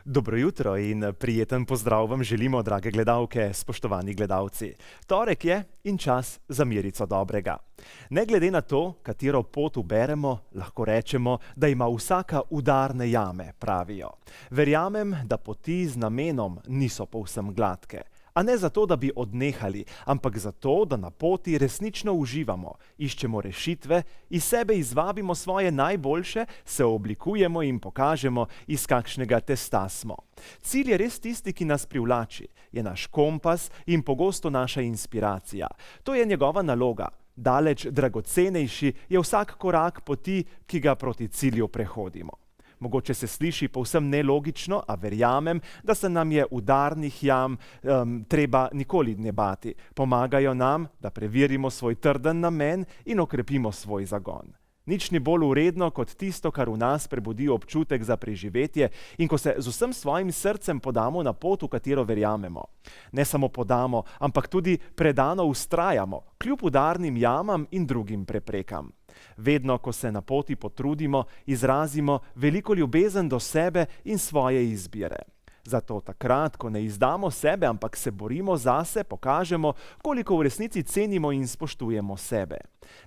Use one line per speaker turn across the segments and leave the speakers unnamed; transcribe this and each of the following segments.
Dobro jutro in prijeten pozdrav vam želimo, drage gledalke, spoštovani gledalci. Torek je in čas za merico dobrega. Ne glede na to, katero pot uberemo, lahko rečemo, da ima vsaka udarne jame, pravijo. Verjamem, da poti z namenom niso povsem gladke. A ne zato, da bi odnehali, ampak zato, da na poti resnično uživamo, iščemo rešitve, iz sebe izvabimo svoje najboljše, se oblikujemo in pokažemo, iz kakšnega testa smo. Cilj je res tisti, ki nas privlači, je naš kompas in pogosto naša inspiracija. To je njegova naloga. Daleč dragocenejši je vsak korak poti, ki ga proti cilju prehodimo. Mogoče se sliši povsem nelogično, a verjamem, da se nam je udarnih jam treba nikoli ne bati. Pomagajo nam, da preverimo svoj trden namen in okrepimo svoj zagon. Nič ni bolj vredno kot tisto, kar v nas prebudi občutek za preživetje in ko se z vsem svojim srcem podamo na pot, v katero verjamemo. Ne samo podamo, ampak tudi predano vztrajamo, kljub udarnim jamam in drugim preprekam. Vedno, ko se na poti potrudimo, izrazimo veliko ljubezen do sebe in svoje izbire. Zato takrat, ko ne izdamo sebe, ampak se borimo zase, pokažemo, koliko v resnici cenimo in spoštujemo sebe.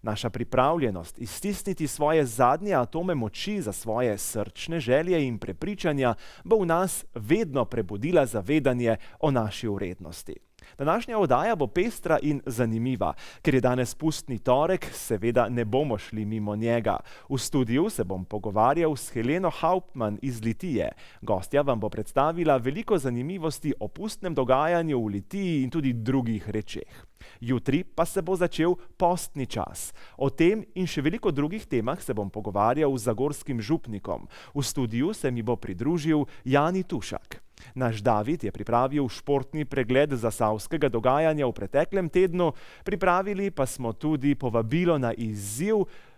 Naša pripravljenost iztisniti svoje zadnje atome moči za svoje srčne želje in prepričanja bo v nas vedno prebudila zavedanje o naši vrednosti. Današnja oddaja bo pestra in zanimiva. Ker je danes pustni torek, seveda ne bomo šli mimo njega. V studiu se bom pogovarjal s Heleno Hauptmann iz Litije. Gostja vam bo predstavila veliko zanimivosti o pustnem dogajanju v Litiji in tudi drugih rečeh. Jutri pa se bo začel postni čas. O tem in še veliko drugih temah se bom pogovarjal z zagorskim župnikom. V studiu se mi bo pridružil Jani Tušak. Naš David je pripravil športni pregled zasavskega dogajanja v preteklem tednu, pripravili pa smo tudi povabilo na izziv,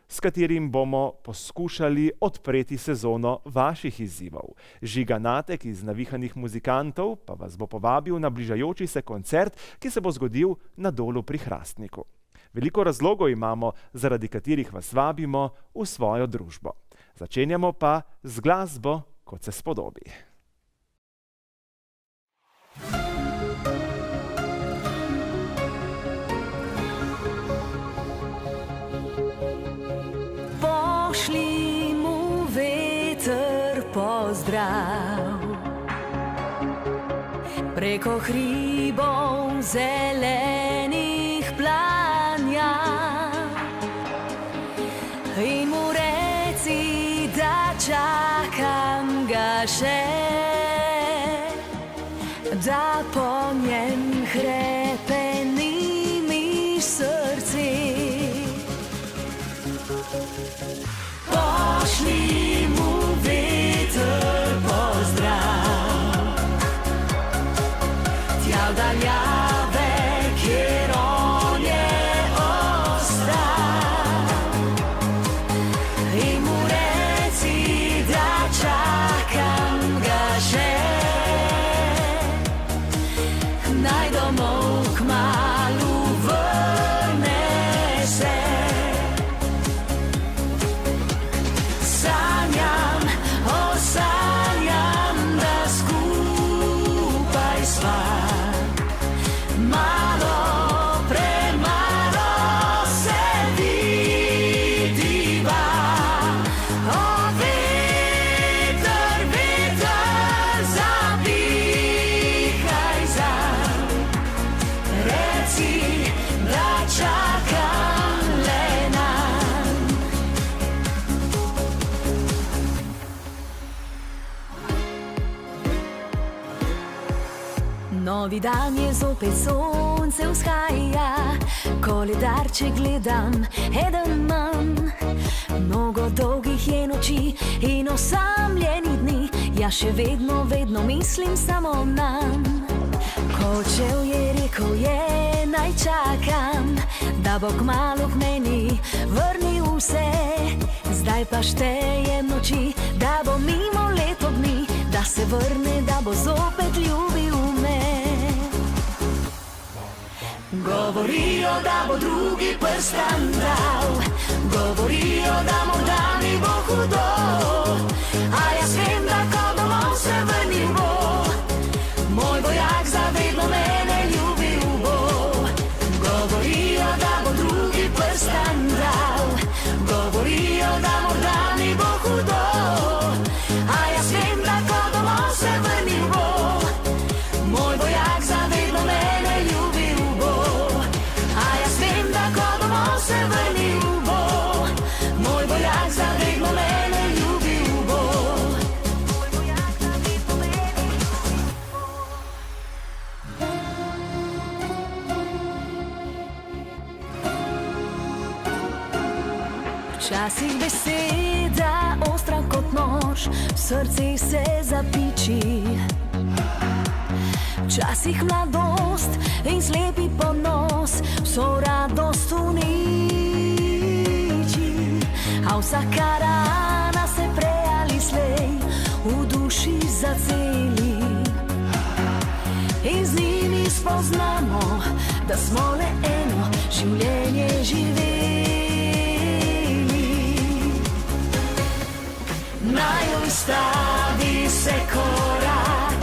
s katerim bomo poskušali odpreti sezono vaših izzivov. Žiga Natek iz Navihanih muzikantov pa vas bo povabil na bližajoči se koncert, ki se bo zgodil na Dolu pri Hrastniku. Veliko razlogov imamo, zaradi katerih vas vabimo v svojo družbo. Začenjamo pa z glasbo, kot se spodobi.
Pošli mu veter pozdrav preko hribov zelenih planja in mu reci, da čakam ga še, da po njem hrepenimi srci. Pošli mu veter pozdrav tja v daljave, kjer on je ostal, in mu reci, da čakam ga še, naj domov kmalu vrne se. Sanjam, da skupaj sva, malo, premalo se vidiva. O veter, veter, zavihaj zanj, reci, da čakam le nanj. Novi dan je zopet, sonce vzhaja, koledarček gledam, eden manj. Mnogo dolgih je noči in osamljeni dni, ja še vedno, vedno mislim samo nanj. Kočev je rekel, naj čakam, da bo kmalu k meni vrnil vse. Zdaj pa štejem noči, da bo mimo leto dni, da se vrne, da bo zopet ljubil me. Govorijo, da bo drugi prstan dal, govorijo, da morda mi bo hudo, a jaz vem, da ko domov se vrnim Včasih beseda ostra kot nož, v srce se zapiči. Včasih mladost in slepi ponos vso radost uniči. A vsaka rana se prej ali slej v duši zaceli. In z njimi spoznamo, da smo le eno življenje živeli. Naj ustavi se korak,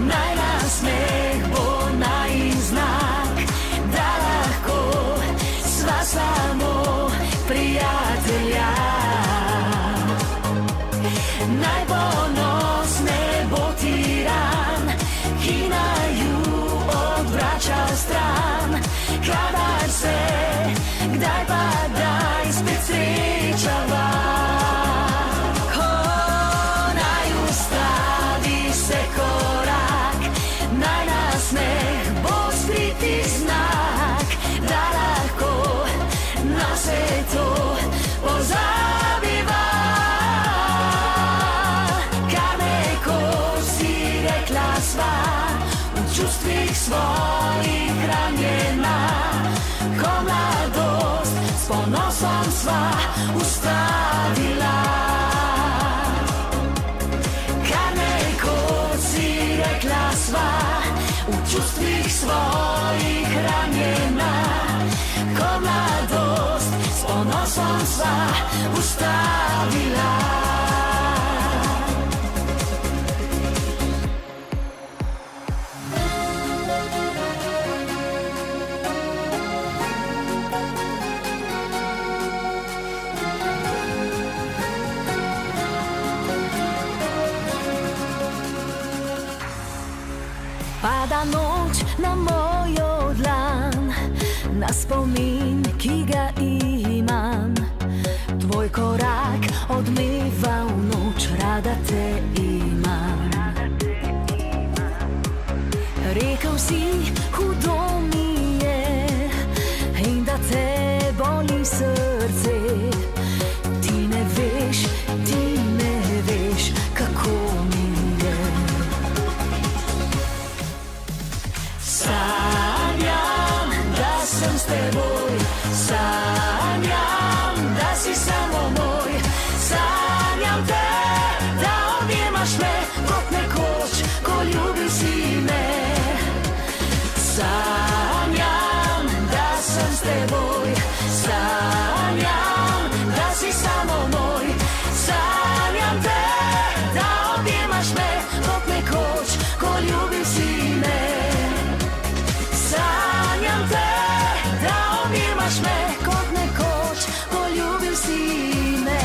naj nasmeh bo najin znak, da lahko sva samo prijatelja. Naj ponos ne bo tiran, ki naju odvrača stran, kadar se, kdaj pa daj spet srečava. Naj ustavi se korak, naj nasmeh bo skriti znak, da lahko na vse to pozabiva. Kar nekoč si rekla sva, v čustvih svojih ranjena, ko mladost s ponosom sva ustavila. Kar nekoč si rekla sva, v čustvih svojih ranjena, ko mladost s ponosom sva ustavila. Pada noč na mojo dlan, na spomin, ki ga imam. Tvoj korak odmeva v noč, rada te imam. Rekel si, hudo mi je in da te boli srce. Ti ne veš, kako mi je. Sanjam, da sem s teboj, sanjam, da si samo moj. Sanjam te, da objemaš me kot nekoč, ko ljubil si me. Sanjam, da sem s teboj, sanjam, da si samo moj. Sanjam te, da objemaš me kot nekoč, ko ljubil si me. Sanjam te, da objemaš me kot nekoč, ko ljubil si me.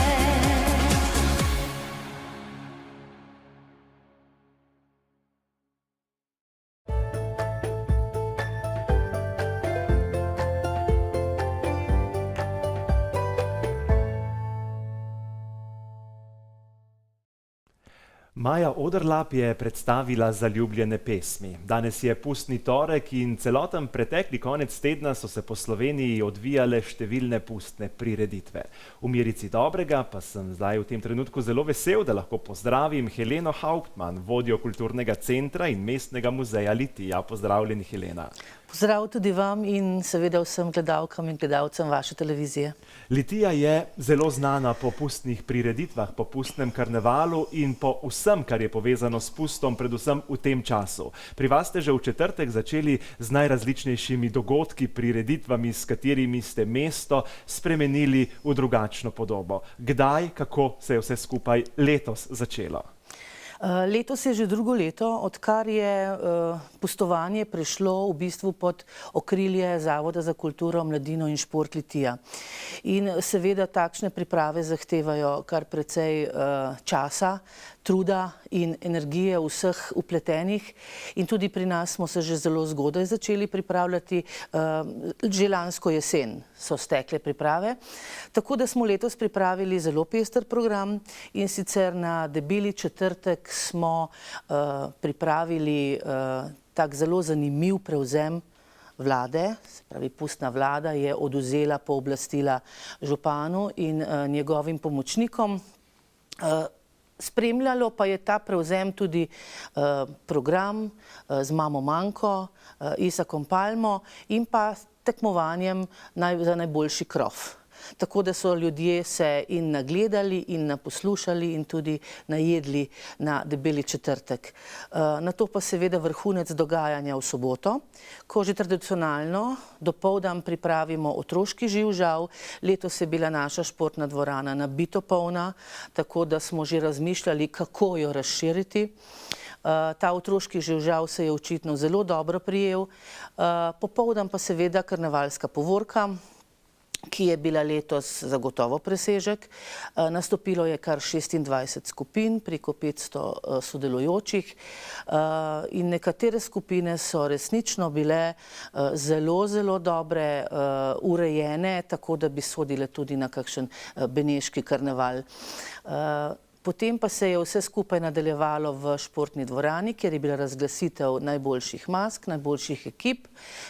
Maja Oderlap je predstavila zaljubljene pesmi. Danes je pustni torek in celoten pretekli konec tedna so se po Sloveniji odvijale številne pustne prireditve. V merici dobrega pa sem zdaj v tem trenutku zelo vesel, da lahko pozdravim Heleno Hauptmann, vodjo kulturnega centra in mestnega muzeja Litija. Pozdravljeni, Helena.
Pozdrav tudi vam in seveda vsem gledalkam in gledalcem vaše televizije.
Litija je zelo znana po pustnih prireditvah, po pustnem karnevalu in po vsem, kar je povezano s pustom, predvsem v tem času. Pri vas ste že v četrtek začeli z najrazličnejšimi dogodki, prireditvami, s katerimi ste mesto spremenili v drugačno podobo. Kdaj, kako se je vse skupaj letos začelo?
Letos je že drugo leto, odkar je pustovanje prešlo v bistvu pod okrilje Zavoda za kulturo, mladino in šport Litija. In seveda takšne priprave zahtevajo kar precej časa, truda in energije vseh vpletenih in tudi pri nas smo se že zelo zgodaj začeli pripravljati. Že lansko jesen so stekle priprave, tako da smo letos pripravili zelo pester program in sicer na Debeli četrtek smo pripravili tak zelo zanimiv prevzem vlade, se pravi pustna vlada, je odvzela pooblastila županu in njegovim pomočnikom. Spremljalo pa je ta prevzem tudi program z Mamo Manko, Isakom Palmo in pa tekmovanjem za najboljši krof. Tako da so ljudje se in nagledali in naposlušali in tudi najedli na Debeli četrtek. Na to pa seveda vrhunec dogajanja v soboto, ko že tradicionalno dopoldan pripravimo otroški živžav. Letos je bila naša športna dvorana nabito polna, tako da smo že razmišljali, kako jo razširiti. Ta otroški živžav se je očitno zelo dobro prijel. Popoldan pa seveda karnevalska povorka, ki je bila letos zagotovo presežek. Nastopilo je kar 26 skupin, preko 500 sodelujočih in nekatere skupine so resnično bile zelo dobre, urejene, tako da bi sodile tudi na kakšen beneški karneval. Potem pa se je vse skupaj nadaljevalo v športni dvorani, kjer je bila razglasitev najboljših mask, najboljših ekip,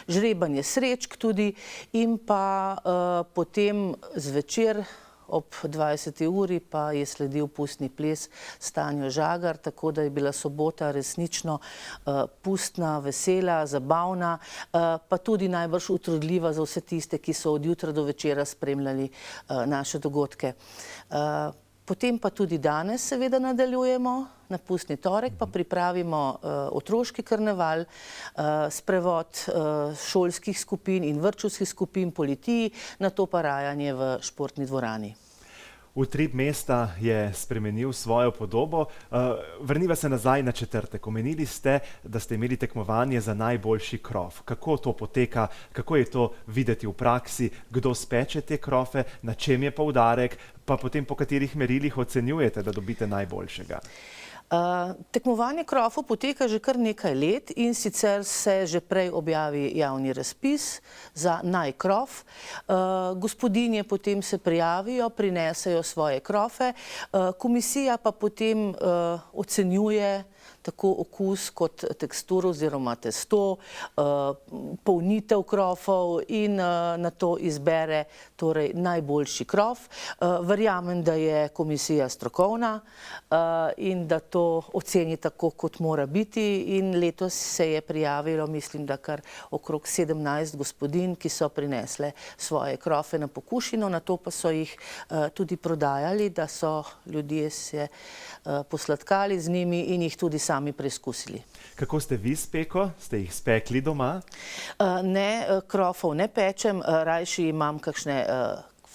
žrebanje srečk tudi in pa potem zvečer ob 20. uri pa je sledil pustni ples s Tanjo Žagar, tako da je bila sobota resnično pustna, vesela, zabavna, pa tudi najbrž utrudljiva za vse tiste, ki so od jutra do večera spremljali naše dogodke. Potem pa tudi danes seveda nadaljujemo, na pustni torek pa pripravimo otroški karneval, sprevod šolskih skupin in vrtčevskih skupin po Litiji, nato pa rajanje v športni dvorani.
Utrip mesta je spremenil svojo podobo. Vrniva se nazaj na četrtek. Omenili ste, da ste imeli tekmovanje za najboljši krof. Kako to poteka, kako je to videti v praksi, kdo speče te krofe, na čem je poudarek, pa potem po katerih merilih ocenjujete, da dobite najboljšega?
Tekmovanje krofov poteka že kar nekaj let in sicer se že prej objavi javni razpis za najkrof. Gospodinje potem se prijavijo, prinesejo svoje krofe, komisija pa potem ocenjuje tako okus kot teksturo oziroma testo, polnitev krofov in nato izbere torej najboljši krof. Verjamem, da je komisija strokovna in da to oceni tako, kot mora biti, in letos se je prijavilo, mislim, da kar okrog 17 gospodinj, ki so prinesle svoje krofe na pokušino, nato pa so jih tudi prodajali, da so ljudje se posladkali z njimi in jih tudi sami preizkusili.
Kako ste vi s peko? Ste jih spekli doma?
Ne, krofov ne pečem, rajši imam kakšne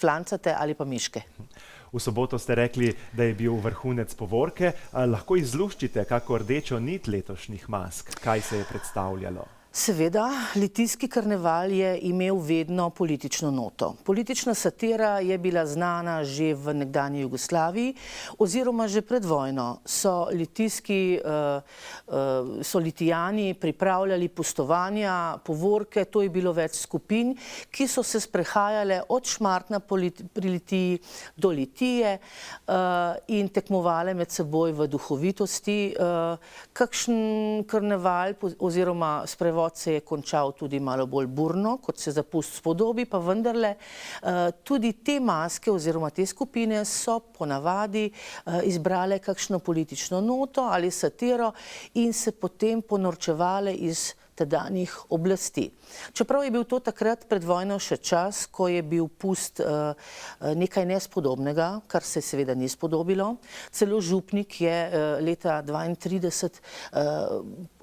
flancate ali pa miške.
V soboto ste rekli, da je bil vrhunec povorke. Lahko izluščite kako rdečo nit letošnjih mask? Kaj se je predstavljalo?
Seveda, litijski karneval je imel vedno politično noto. Politična satira je bila znana že v nekdanji Jugoslaviji oziroma že pred vojno. So Litijani pripravljali pustovanja, povorke, to je bilo več skupin, ki so se sprehajale od Šmartna pri Litiji do Litije in tekmovale med seboj v duhovitosti. Kakšen karneval oziroma sprevod se je končal tudi malo bolj burno, kot se zapust spodobi, pa vendarle tudi te maske oziroma te skupine so ponavadi izbrale kakšno politično noto ali satiro in se potem ponorčevale iz tedanjih oblasti. Čeprav je bil to takrat pred vojno še čas, ko je bil pust nekaj nespodobnega, kar se seveda ni spodobilo. Celo župnik je leta 1932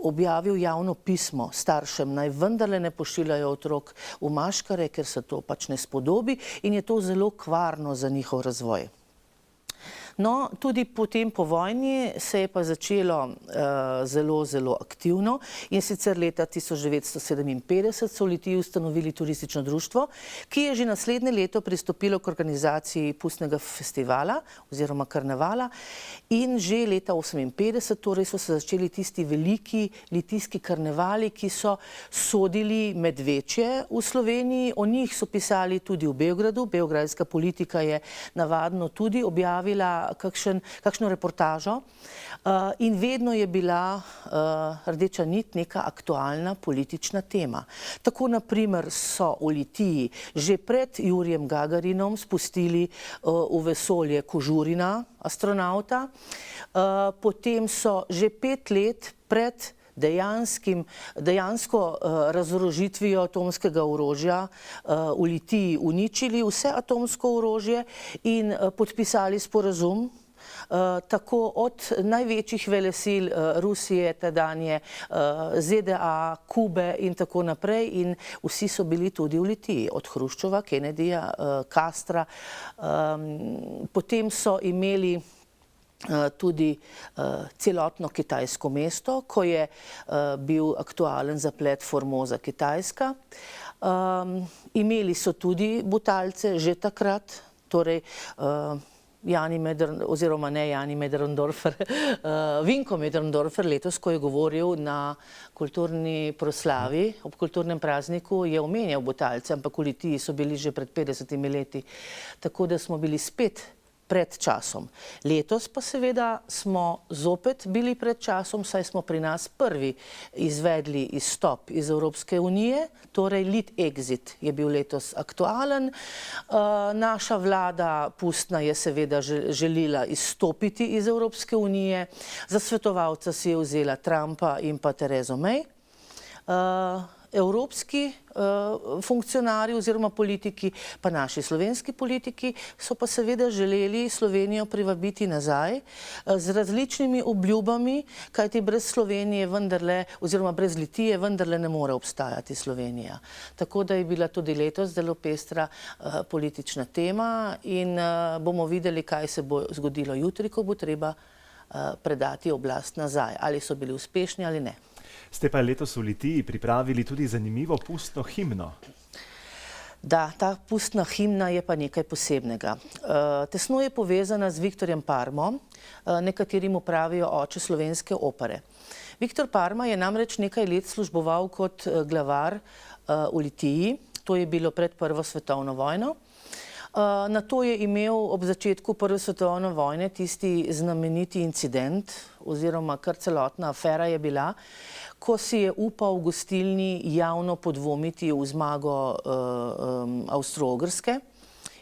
objavil javno pismo staršem, naj vendarle ne pošiljajo otrok v maškare, ker se to pač ne spodobi in je to zelo kvarno za njihov razvoj. No, tudi potem po vojni se je pa začelo zelo aktivno in sicer leta 1957 so v Litiji ustanovili turistično društvo, ki je že naslednje leto pristopilo k organizaciji pustnega festivala oziroma karnevala in že leta 1958 torej so se začeli tisti veliki litijski karnevali, ki so sodili med večje v Sloveniji. O njih so pisali tudi v Beogradu. Beogradska politika je navadno tudi objavila kakšno reportažo in vedno je bila rdeča nit neka aktualna politična tema. Tako naprimer so v Litiji že pred Jurijem Gagarinom spustili v vesolje Kožurina, astronauta, potem so že 5 let pred dejansko razorožitvijo atomskega orožja v Litiji uničili vse atomsko orožje in podpisali sporazum, tako od največjih velesil Rusije, tedanje ZDA, Kube in tako naprej, in vsi so bili tudi v Litiji, od Hruščova, Kennedyja, Castra. Potem so imeli tudi celotno kitajsko mesto, ko je bil aktualen zaplet Formosa Kitajska. Imeli so tudi Butalce že takrat, torej Vinko Möderndorfer letos, ko je govoril na kulturni proslavi, ob kulturnem prazniku, je omenjal Butalce, ampak v Litiji so bili že pred 50 leti, tako da smo bili spet pred časom. Letos pa seveda smo zopet bili pred časom, saj smo pri nas prvi izvedli izstop iz Evropske unije, torej Lit-exit je bil letos aktualen. Naša vlada pustna je seveda želela izstopiti iz Evropske unije, za svetovalca si je vzela Trumpa in pa Terezo May. Evropski funkcionarji oziroma politiki, pa naši slovenski politiki, so pa seveda želeli Slovenijo privabiti nazaj z različnimi obljubami, kajti brez Slovenije vendarle, oziroma brez Litije vendarle ne more obstajati Slovenija. Tako da je bila tudi letos zelo pestra politična tema in bomo videli, kaj se bo zgodilo jutri, ko bo treba predati oblast nazaj, ali so bili uspešni ali ne.
Ste pa letos v Litiji pripravili tudi zanimivo pustno himno.
Da, ta pustna himna je pa nekaj posebnega. Tesno je povezana z Viktorjem Parmo, nekaterim pravijo oče slovenske opere. Viktor Parma je namreč nekaj let služboval kot glavar v Litiji, to je bilo pred Prvo svetovno vojno. Nato je imel ob začetku Prve svetovne vojne tisti znameniti incident, oziroma kar celotna afera je bila, ko si je upal v gostilni javno podvomiti v zmago Avstro-Ogrske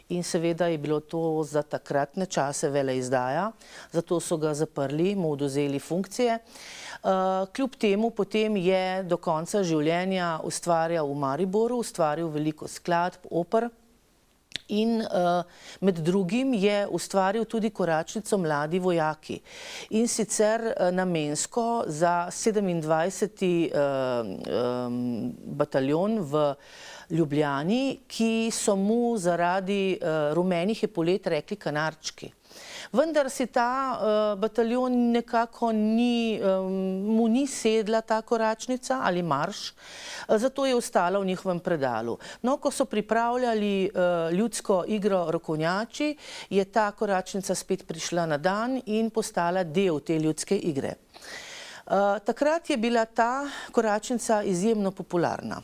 in seveda je bilo to za takratne čase veleizdaja, zato so ga zaprli, mu odvzeli funkcije. Kljub temu potem je do konca življenja ustvarjal v Mariboru, ustvaril veliko skladb, oper. In med drugim je ustvaril tudi koračnico Mladi vojaki. In sicer namensko za 27. bataljon v Ljubljani, ki so mu zaradi rumenih epaulet rekli kanarčki. Vendar si ta bataljon nekako mu ni sedla ta koračnica ali marš, zato je ostala v njihovem predalu. No, ko so pripravljali ljudsko igro Rokovnjači, je ta koračnica spet prišla na dan in postala del te ljudske igre. Takrat je bila ta koračnica izjemno popularna.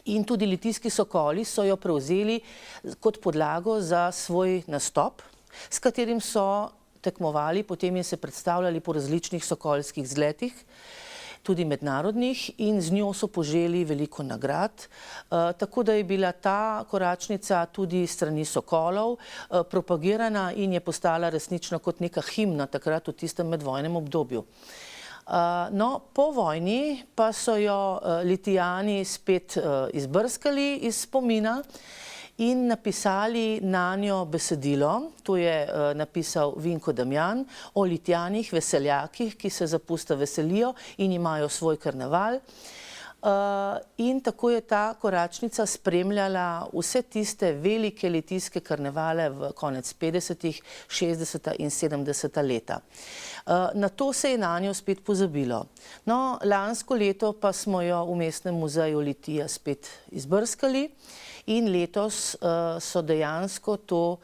In tudi Litijski sokoli so jo prevzeli kot podlago za svoj nastop, s katerim so tekmovali, potem je se predstavljali po različnih sokolskih zletih, tudi mednarodnih, in z njo so poželi veliko nagrad. Tako da je bila ta koračnica tudi strani sokolov propagirana in je postala resnično kot neka himna takrat v tistem medvojnem obdobju. No, po vojni pa so jo Litijani spet izbrskali iz spomina in napisali nanjo besedilo, to je napisal Vinko Damjan, o Litijanih, veseljakih, ki se za pusta veselijo in imajo svoj karneval. In tako je ta koračnica spremljala vse tiste velike litijske karnevale v konec 50., 60. in 70. leta. Na to se je nanjo spet pozabilo. No, lansko leto pa smo jo v Mestnem muzeju Litija spet izbrskali In letos so dejansko to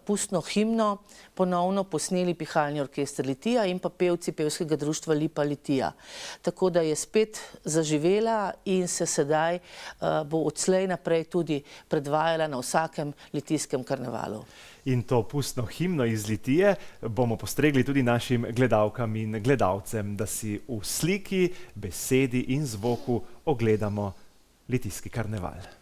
pustno himno ponovno posneli pihalni orkester Litija in pa pevci pevskega društva Lipa Litija. Tako da je spet zaživela in se sedaj bo odslej naprej tudi predvajala na vsakem litijskem karnevalu.
In to pustno himno iz Litije bomo postregli tudi našim gledalkam in gledalcem, da si v sliki, besedi in zvoku ogledamo litijski karneval.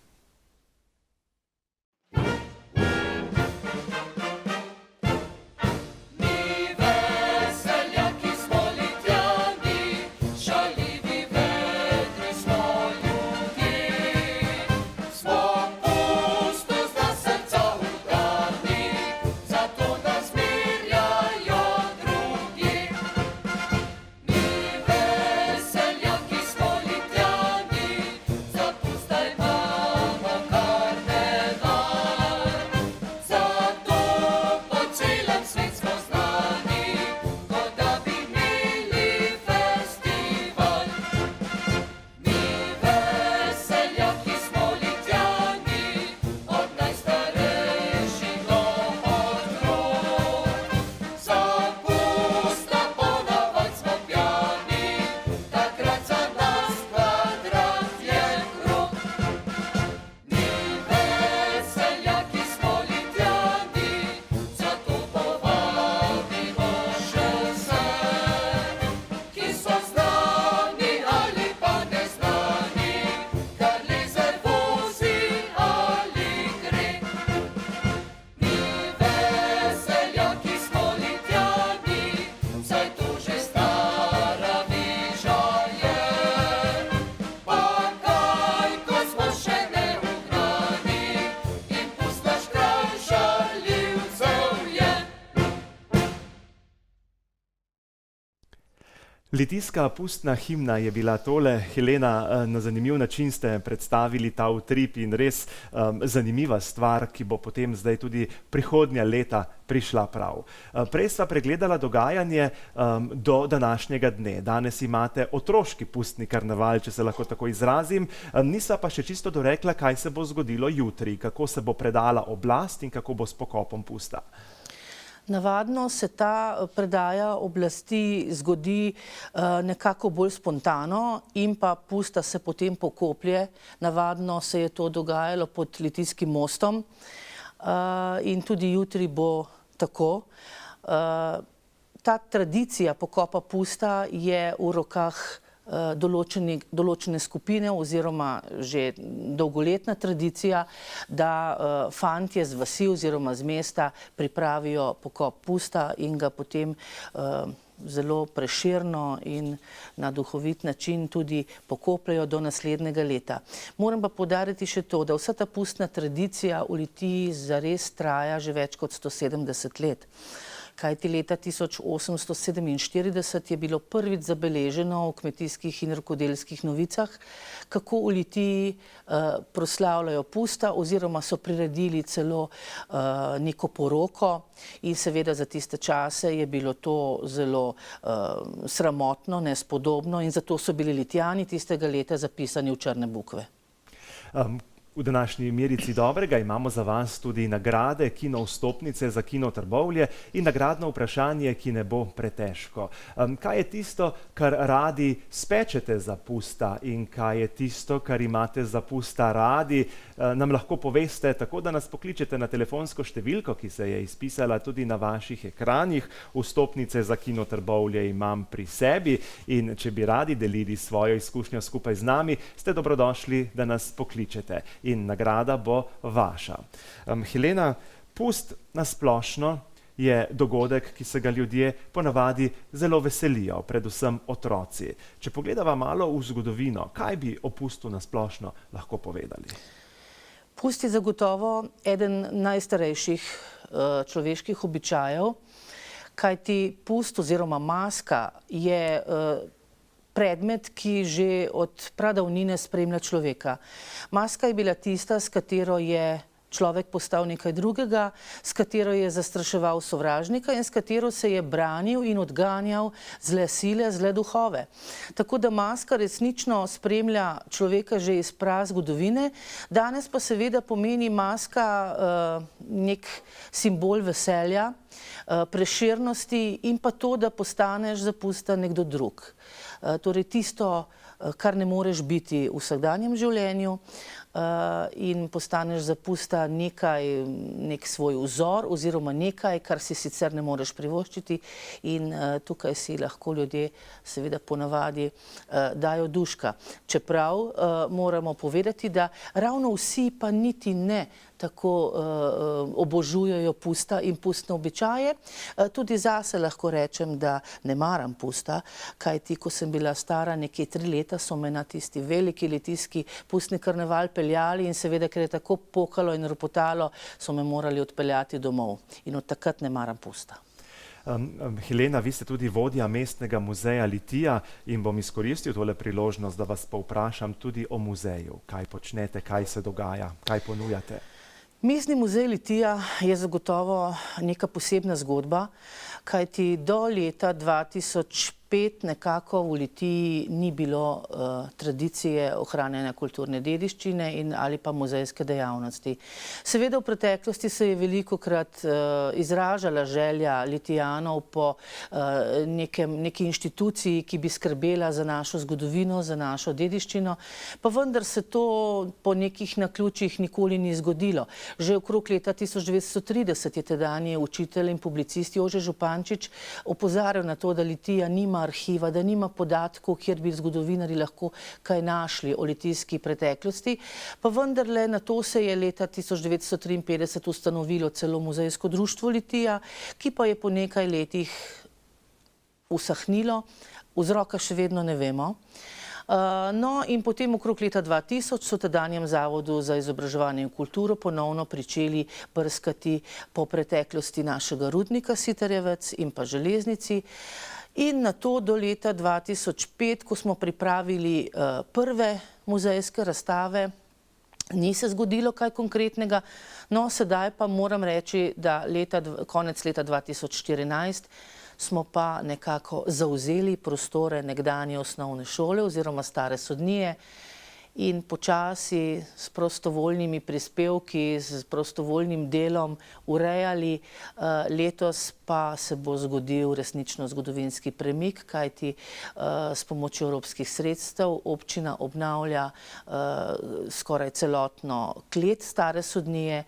Litijska pustna himna je bila tole. Helena, na zanimiv način ste predstavili ta utrip in res zanimiva stvar, ki bo potem zdaj tudi prihodnja leta prišla prav. Prej sva pregledala dogajanje do današnjega dne. Danes imate otroški pustni karneval, če se lahko tako izrazim. Nisva pa še čisto dorekla, kaj se bo zgodilo jutri, kako se bo predala oblast in kako bo s pokopom pusta.
Navadno se ta predaja oblasti zgodi nekako bolj spontano in pa pusta se potem pokoplje. Navadno se je to dogajalo pod Litijskim mostom in tudi jutri bo tako. Ta tradicija pokopa pusta je v rokah določene skupine oziroma že dolgoletna tradicija, da fantje z vasi oziroma z mesta pripravijo pokop pusta in ga potem zelo prešerno in na duhovit način tudi pokopljajo do naslednjega leta. Moram pa poudariti še to, da vsa ta pustna tradicija v Litiji zares traja že več kot 170 let. Kajti leta 1847 je bilo prvič zabeleženo v kmetijskih in rokodelskih novicah, kako v Litiji proslavljajo pusta oziroma so priredili celo neko poroko in seveda za tiste čase je bilo to zelo sramotno, nespodobno in zato so bili Litijani tistega leta zapisani v črne bukve.
V današnji Merici dobrega imamo za vas tudi nagrade, kino vstopnice za kino Trbovlje in nagradno vprašanje, ki ne bo pretežko. Kaj je tisto, kar radi spečete za pusta in kaj je tisto, kar imate za pusta radi, nam lahko poveste, tako da nas pokličete na telefonsko številko, ki se je izpisala tudi na vaših ekranih. Vstopnice za kino Trbovlje imam pri sebi in če bi radi delili svojo izkušnjo skupaj z nami, ste dobrodošli, da nas pokličete. In nagrada bo vaša. Helena, pust na splošno je dogodek, ki se ga ljudje ponavadi zelo veselijo, predvsem otroci. Če pogledava malo v zgodovino, kaj bi o pustu na splošno lahko povedali?
Pust je zagotovo eden najstarejših človeških običajev, kajti pust oziroma maska je predmet, ki že od pradavnine spremlja človeka. Maska je bila tista, s katero je človek postal nekaj drugega, s katero je zastraševal sovražnika in s katero se je branil in odganjal zle sile, zle duhove. Tako da maska resnično spremlja človeka že iz prazgodovine, danes pa seveda pomeni maska nek simbol veselja, prešernosti in pa to, da postaneš zapusta nekdo drug. Torej tisto, kar ne moreš biti v vsakdanjem življenju in postaneš zapusta nek svoj vzor oziroma nekaj, kar si sicer ne moreš privoščiti in tukaj si lahko ljudje seveda ponavadi dajo duška. Čeprav moramo povedati, da ravno vsi pa niti ne tako obožujejo pusta in pustne običaje. Tudi zase lahko rečem, da ne maram pusta, kajti ko sem bila stara nekje 3 leta, so me na tisti veliki litijski pustni karneval peljali in seveda, ker je tako pokalo in ropotalo, so me morali odpeljati domov. In od takrat ne maram pusta.
Helena, vi ste tudi vodja Mestnega muzeja Litija in bom izkoristil tole priložnost, da vas povprašam tudi o muzeju. Kaj počnete, kaj se dogaja, kaj ponujate?
Mestni muzej Litija je zagotovo neka posebna zgodba, kajti do leta 2005 nekako v Litiji ni bilo tradicije ohranjanja kulturne dediščine in ali pa muzejske dejavnosti. Seveda v preteklosti se je velikokrat izražala želja Litijanov po neki inštituciji, ki bi skrbela za našo zgodovino, za našo dediščino, pa vendar se to po nekih naključjih nikoli ni zgodilo. Že okrog leta 1930 je tedanji učitelj in publicist Jože Župančič opozarjal na to, da Litija nima arhiva, da nima podatkov, kjer bi zgodovinarji lahko kaj našli o litijski preteklosti. Pa vendarle na to se je leta 1953 ustanovilo celo Muzejsko društvo Litija, ki pa je po nekaj letih usahnilo, vzroka še vedno ne vemo. No in potem okrog leta 2000 so tedanjem Zavodu za izobraževanje in kulturo ponovno pričeli brskati po preteklosti našega rudnika Sitarjevec in pa železnici. In na to do leta 2005, ko smo pripravili prve muzejske razstave, ni se zgodilo kaj konkretnega. No, sedaj pa moram reči, da konec leta 2014 smo pa nekako zavzeli prostore nekdanje osnovne šole oziroma stare sodnije in počasi s prostovoljnimi prispevki, s prostovoljnim delom urejali. Letos pa se bo zgodil resnično zgodovinski premik, kajti s pomočjo evropskih sredstev občina obnavlja skoraj celotno klet stare sodnije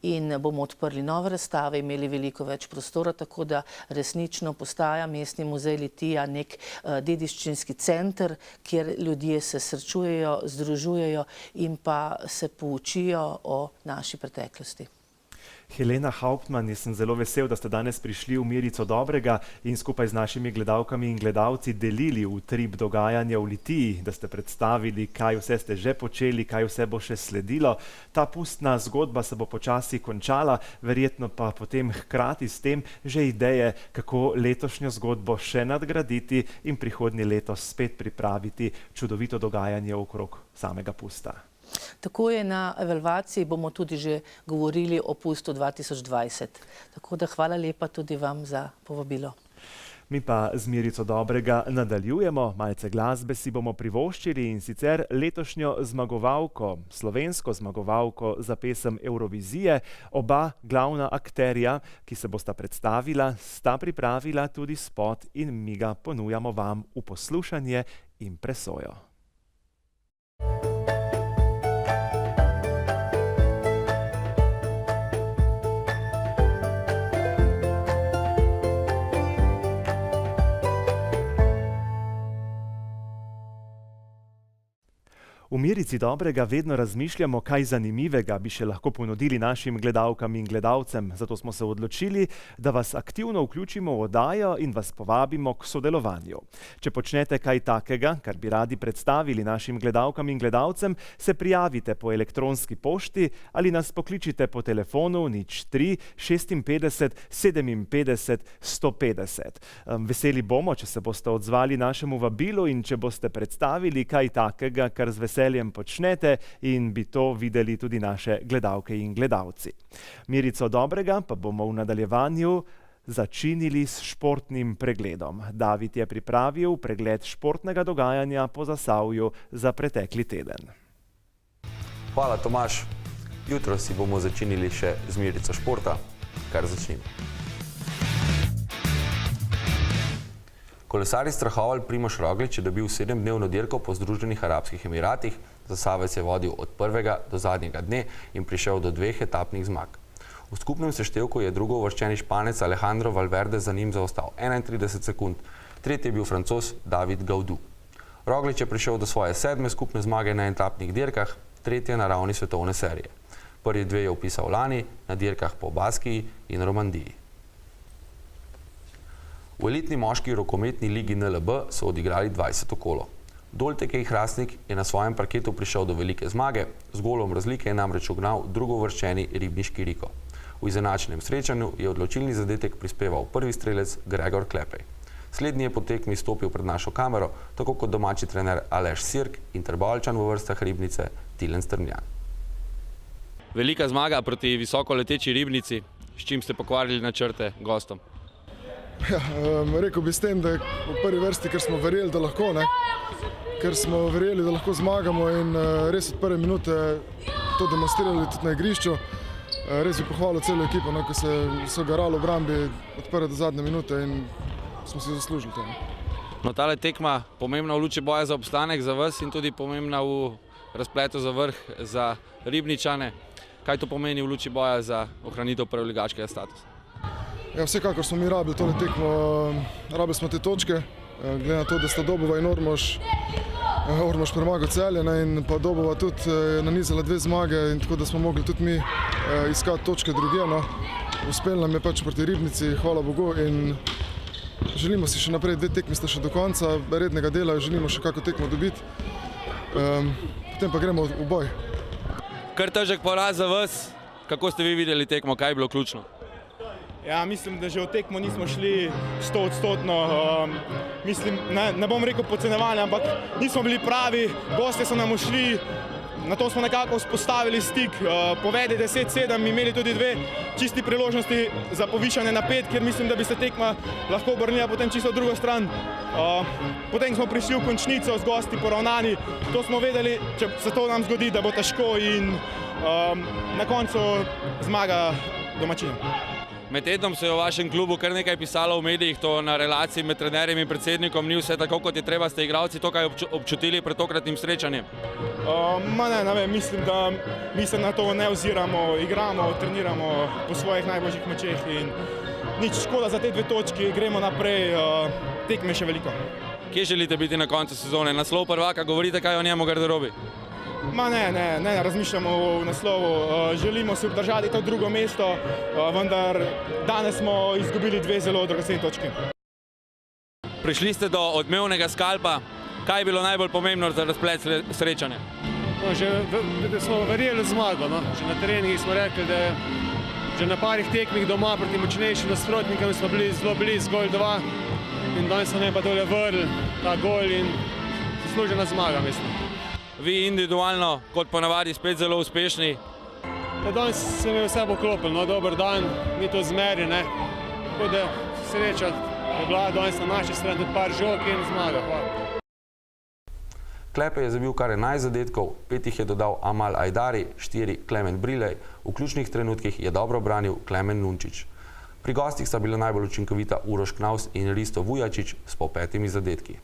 in bomo odprli nove razstave, imeli veliko več prostora, tako da resnično postaja Mestni muzej Litija nek dediščinski center, kjer ljudje se srečujejo, združujejo in pa se poučijo o naši preteklosti.
Helena Hauptmann, jaz sem zelo vesel, da ste danes prišli v Mirico dobrega in skupaj z našimi gledalkami in gledalci delili utrip dogajanja v Litiji, da ste predstavili, kaj vse ste že počeli, kaj vse bo še sledilo. Ta pustna zgodba se bo počasi končala, verjetno pa potem hkrati s tem že ideje, kako letošnjo zgodbo še nadgraditi in prihodnje leto spet pripraviti čudovito dogajanje okrog samega pusta.
Tako je, na evalvaciji bomo tudi že govorili o pustu 2020. Tako da hvala lepa tudi vam za povabilo.
Mi pa z Mirico dobrega nadaljujemo, malce glasbe si bomo privoščili in sicer letošnjo zmagovalko, slovensko zmagovalko za pesem Evrovizije. Oba glavna akterja, ki se bosta predstavila, sta pripravila tudi spot in mi ga ponujamo vam v poslušanje in presojo. V Mirici dobrega vedno razmišljamo, kaj zanimivega bi še lahko ponudili našim gledalkam in gledalcem. Zato smo se odločili, da vas aktivno vključimo v oddajo in vas povabimo k sodelovanju. Če počnete kaj takega, kar bi radi predstavili našim gledalkam in gledalcem, se prijavite po elektronski pošti ali nas pokličite po telefonu 03 56 57 150. Veseli bomo, če se boste odzvali našemu vabilu in če boste predstavili kaj takega, kar z veseljem veseljem počnete in bi to videli tudi naše gledalke in gledalci. Mirico dobrega pa bomo v nadaljevanju začinili s športnim pregledom. David je pripravil pregled športnega dogajanja po Zasavju za pretekli teden.
Hvala, Tomaž. Jutro si bomo začinili še z Mirico športa. Kar začnimo. Kolesar iz Strahovalj Primož Roglič je dobil 7-dnevno dirko po Združenih arabskih emiratih. Zasavec je vodil od prvega do zadnjega dne in prišel do 2 etapnih zmag. V skupnem seštevku je drugouvrščeni Španec Alejandro Valverde za njim zaostal 31 sekund, tretji je bil Francoz David Gaudu. Roglič je prišel do svoje 7. skupne zmage na etapnih dirkah, tretje na ravni svetovne serije. Prvi 2 je vpisal lani na dirkah po Baskiji in Romandiji. V elitni moški rokometni ligi NLB so odigrali 20. kolo. Doltekej Hrastnik je na svojem parketu prišel do velike zmage, z golom razlike je namreč ugnal drugouvrščeni Ribniški Riko. V izenačenem srečanju je odločilni zadetek prispeval prvi strelec Gregor Klepej. Slednji je po tekmi stopil pred našo kamero, tako kot domači trener Aleš Sirk in Trboveljčan v vrstah Ribnice Tilen Strmljan.
Velika zmaga proti visoko leteči Ribnici, s čim ste pokvarili načrte gostom?
Ja, rekel bi s tem, da je v prvi vrsti, ker smo verjeli, da lahko, ker smo verjeli, da lahko zmagamo in res od prve minute to demonstrirali tudi na igrišču. Res bi pohvalil celo ekipo, ko so garali v obrambi od prve do zadnje minute in smo si zaslužili to.
No, tale tekma pomembna v luči boja za obstanek za vas in tudi pomembna v razpletu za vrh za Ribničane. Kaj to pomeni v luči boja za ohranitev prvoligaškega statusa?
Ja, vsekakor smo mi rabili tole tekmo, rabili smo te točke, glede na to, da sta Dobova in Ormož premagal Celje in pa Dobova tudi nanizala 2 zmage in tako da smo mogli tudi mi iskati točke drugje. Uspelo nam je pač proti Ribnici, hvala Bogu, in želimo si še naprej 2 tekmi sta še do konca rednega dela, želimo še kako tekmo dobiti, potem pa gremo v boj.
Kar težek poraz za vas, kako ste vi videli tekmo, kaj je bilo ključno?
Ja, mislim, da že v tekmo nismo šli 100%. Mislim, ne bom rekel podcenjevali, ampak nismo bili pravi, gostje so nam ušli, na to smo nekako vzpostavili stik. Povedi 10-7, imeli tudi 2 čisti priložnosti za povišanje na 5, ker mislim, da bi se tekma lahko obrnila potem čisto v drugo stran. Potem smo prišli v končnico z gosti poravnani, to smo vedeli, če se to nam zgodi, da bo težko in na koncu zmaga domačinov.
Med tednom se je v vašem klubu kar nekaj pisalo v medijih, to na relaciji med trenerjem in predsednikom ni vse tako, kot je treba, ste igralci to kaj občutili pred tokratnim srečanjem?
Ne vem, mislim, da mi se na to ne oziramo, igramo, treniramo po svojih najboljših močeh in nič škoda za te 2 točki, gremo naprej, tekme še veliko.
Kje želite biti na koncu sezone? Naslov prvaka, govorite kaj o njemu v garderobi?
Ne razmišljamo o naslovu, želimo si obdržati to 2. mesto, vendar danes smo izgubili 2 zelo dragoceni točki.
Prišli ste do odmevnega skalpa, kaj je bilo najbolj pomembno za razplet srečanja?
Že smo verjeli zmago, že na treningih smo rekli, da že na parih tekmih doma proti močnejšim nasprotnikom smo bili zelo blizu gol 2 in danes smo ne pa dole vrli ta gol in zaslužena zmaga, mislim.
Vi individualno, kot ponavadi, spet zelo uspešni.
Danes se mi je vse poklopilo, dober dan, ni to zmeri, tako da sreča je bila danes na naši strani tudi par žog in zmaga. Hvala.
Klepej je zabil kar 11 zadetkov, 5 jih je dodal Amal Ajdari, 4 Klemen Brilej, v ključnih trenutkih je dobro branil Klemen Nunčič. Pri gostih sta bila najbolj učinkovita Uroš Knaus in Risto Vujačič s po 5 zadetki.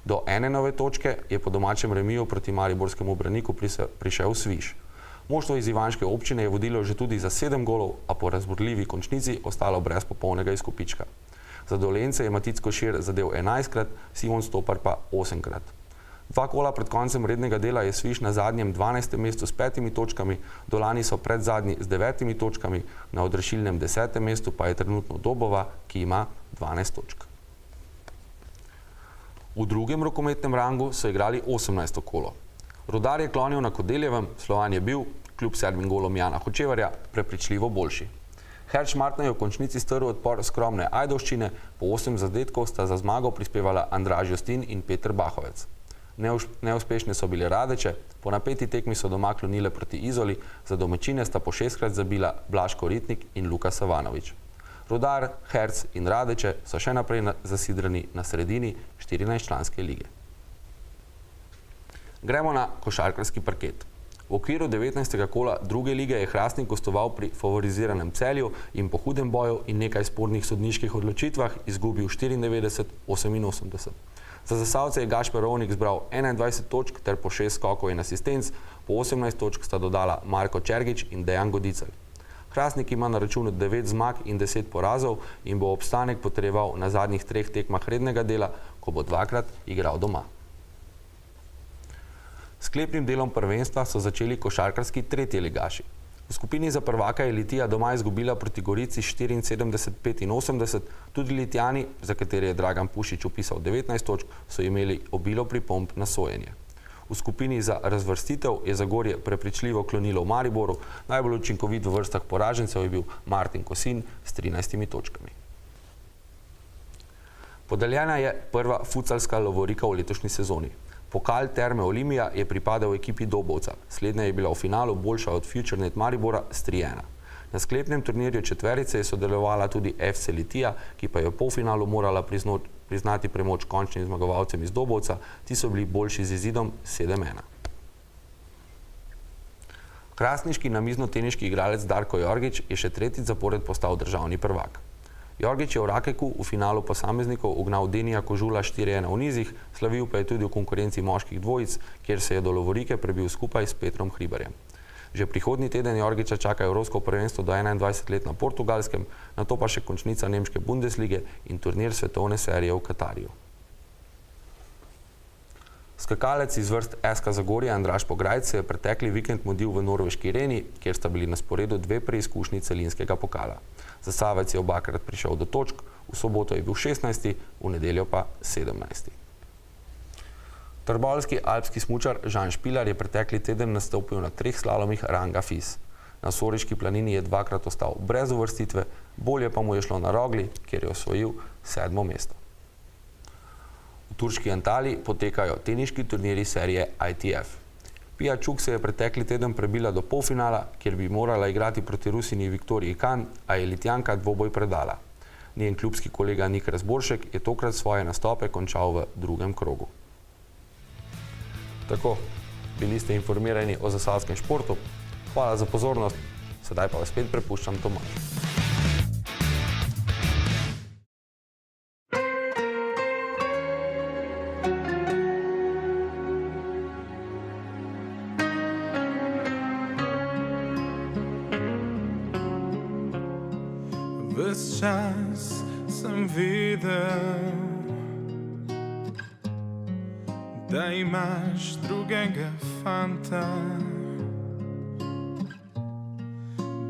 Do 1 nove točke je po domačem remiju proti mariborskemu Braniku prišel Sviš. Moštvo iz Ivanške občine je vodilo že tudi za 7 golov, a po razburljivi končnici ostalo brez popolnega izkupička. Za Dolence je Matic Košir zadel 11-krat, Simon Stopar pa 8-krat. 2 kola pred koncem rednega dela je Sviš na zadnjem 12. mestu s 5 točkami, Dolani so predzadnji z 9 točkami, na odrešilnem 10. mestu pa je trenutno Dobova, ki ima 12 točk. V drugem rokometnem rangu so igrali 18. kolo. Rudar je klonil na Kodeljevem, Slovan je bil, kljub 7 golom Jana Hočevarja, prepričljivo boljši. Herč Martna je v končnici strl odpor skromne Ajdovščine, po 8 zadetkov sta za zmago prispevala Andraž Justin in Peter Bahovec. Neuspešne so bile Radeče, po napeti tekmi so doma klonile proti Izoli, za domačine sta po 6-krat zabila Blaž Koritnik in Luka Savanovič. Rudar, Herc in Radeče so še naprej zasidrani na sredini 14-članske lige. Gremo na košarkarski parket. V okviru 19. kola druge lige je Hrastnik gostoval pri favoriziranem Celju in po hudem boju in nekaj spornih sodniških odločitvah izgubil 94-88. Za Zasavce je Gašper Rovnik zbral 21 točk ter po 6 skokov in asistenc, po 18 točk sta dodala Marko Čergič in Dejan Godicelj. Hrastnik ima na računu 9 zmag in 10 porazov in bo obstanek potreboval na zadnjih 3 tekmah rednega dela, ko bo 2-krat igral doma. Sklepnim delom prvenstva so začeli košarkarski tretji ligaši. V skupini za prvaka je Litija doma izgubila proti Gorici 74-85, tudi Litijani, za katere je Dragan Pušič upisal 19 točk, so imeli obilo pripomb na sojenje. V skupini za razvrstitev je Zagorje prepričljivo klonilo v Mariboru, najbolj učinkovit v vrstah poražencev je bil Martin Kosin s 13 točkami. Podeljena je prva futsalska lovorika v letošnji sezoni. Pokal Terme Olimija je pripadal ekipi Dobovca, slednja je bila v finalu boljša od FutureNet Maribora s 3-1. Na sklepnem turnirju četverice je sodelovala tudi FC Litija, ki pa je v polfinalu morala priznati premoč končnim zmagovalcem iz Dobovca, ti so bili boljši z izidom 7-1. Hrastniški namiznoteniški igralec Darko Jorgič je še tretjič zapored postal državni prvak. Jorgič je v Rakeku v finalu posameznikov ugnal Denija Kožula 4-1 v nizih, slavil pa je tudi v konkurenci moških dvojic, kjer se je do lovorike prebil skupaj s Petrom Hribarjem. Že prihodnji teden Jorgiča čaka evropsko prvenstvo do 21 let na Portugalskem, nato pa še končnica nemške Bundeslige in turnir svetovne serije v Katarju. Skakalec iz vrst SK Zagorje Andraž Pograjc se je pretekli vikend mudil v norveški Reni, kjer sta bili na sporedu 2 preizkušnji celinskega pokala. Zasavec je obakrat prišel do točk, v soboto je bil 16., v nedeljo pa 17. Trboveljski alpski smučar Žan Špilar je pretekli teden nastopil na 3 slalomih ranga FIS. Na Soriški planini je 2-krat ostal brez uvrstitve, bolje pa mu je šlo na Rogli, kjer je osvojil 7. mesto. V turški Antaliji potekajo teniški turniri serije ITF. Pia Čuk se je pretekli teden prebila do polfinala, kjer bi morala igrati proti Rusini Viktoriji Kan, a je Litjanka dvoboj predala. Njen klubski kolega Nik Razboršek je tokrat svoje nastope končal v 2. krogu. Tako, bili ste informirani o zasavskem športu. Hvala za pozornost, sedaj pa vas spet prepuščam Tomažu.
Ves čas sem videl, da imaš drugega fanta,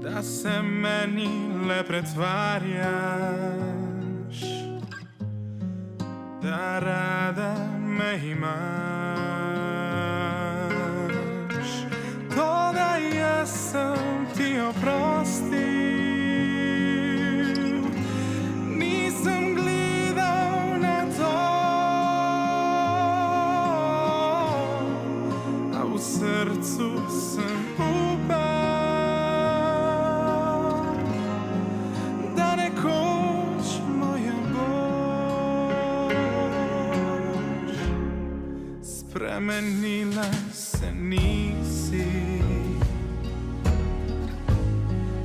da se meni le pretvarjaš, da rada me imaš. Toda jaz sem ti oprostil, srcu sem upal, da nekoč moja boš. Spremenila se nisi,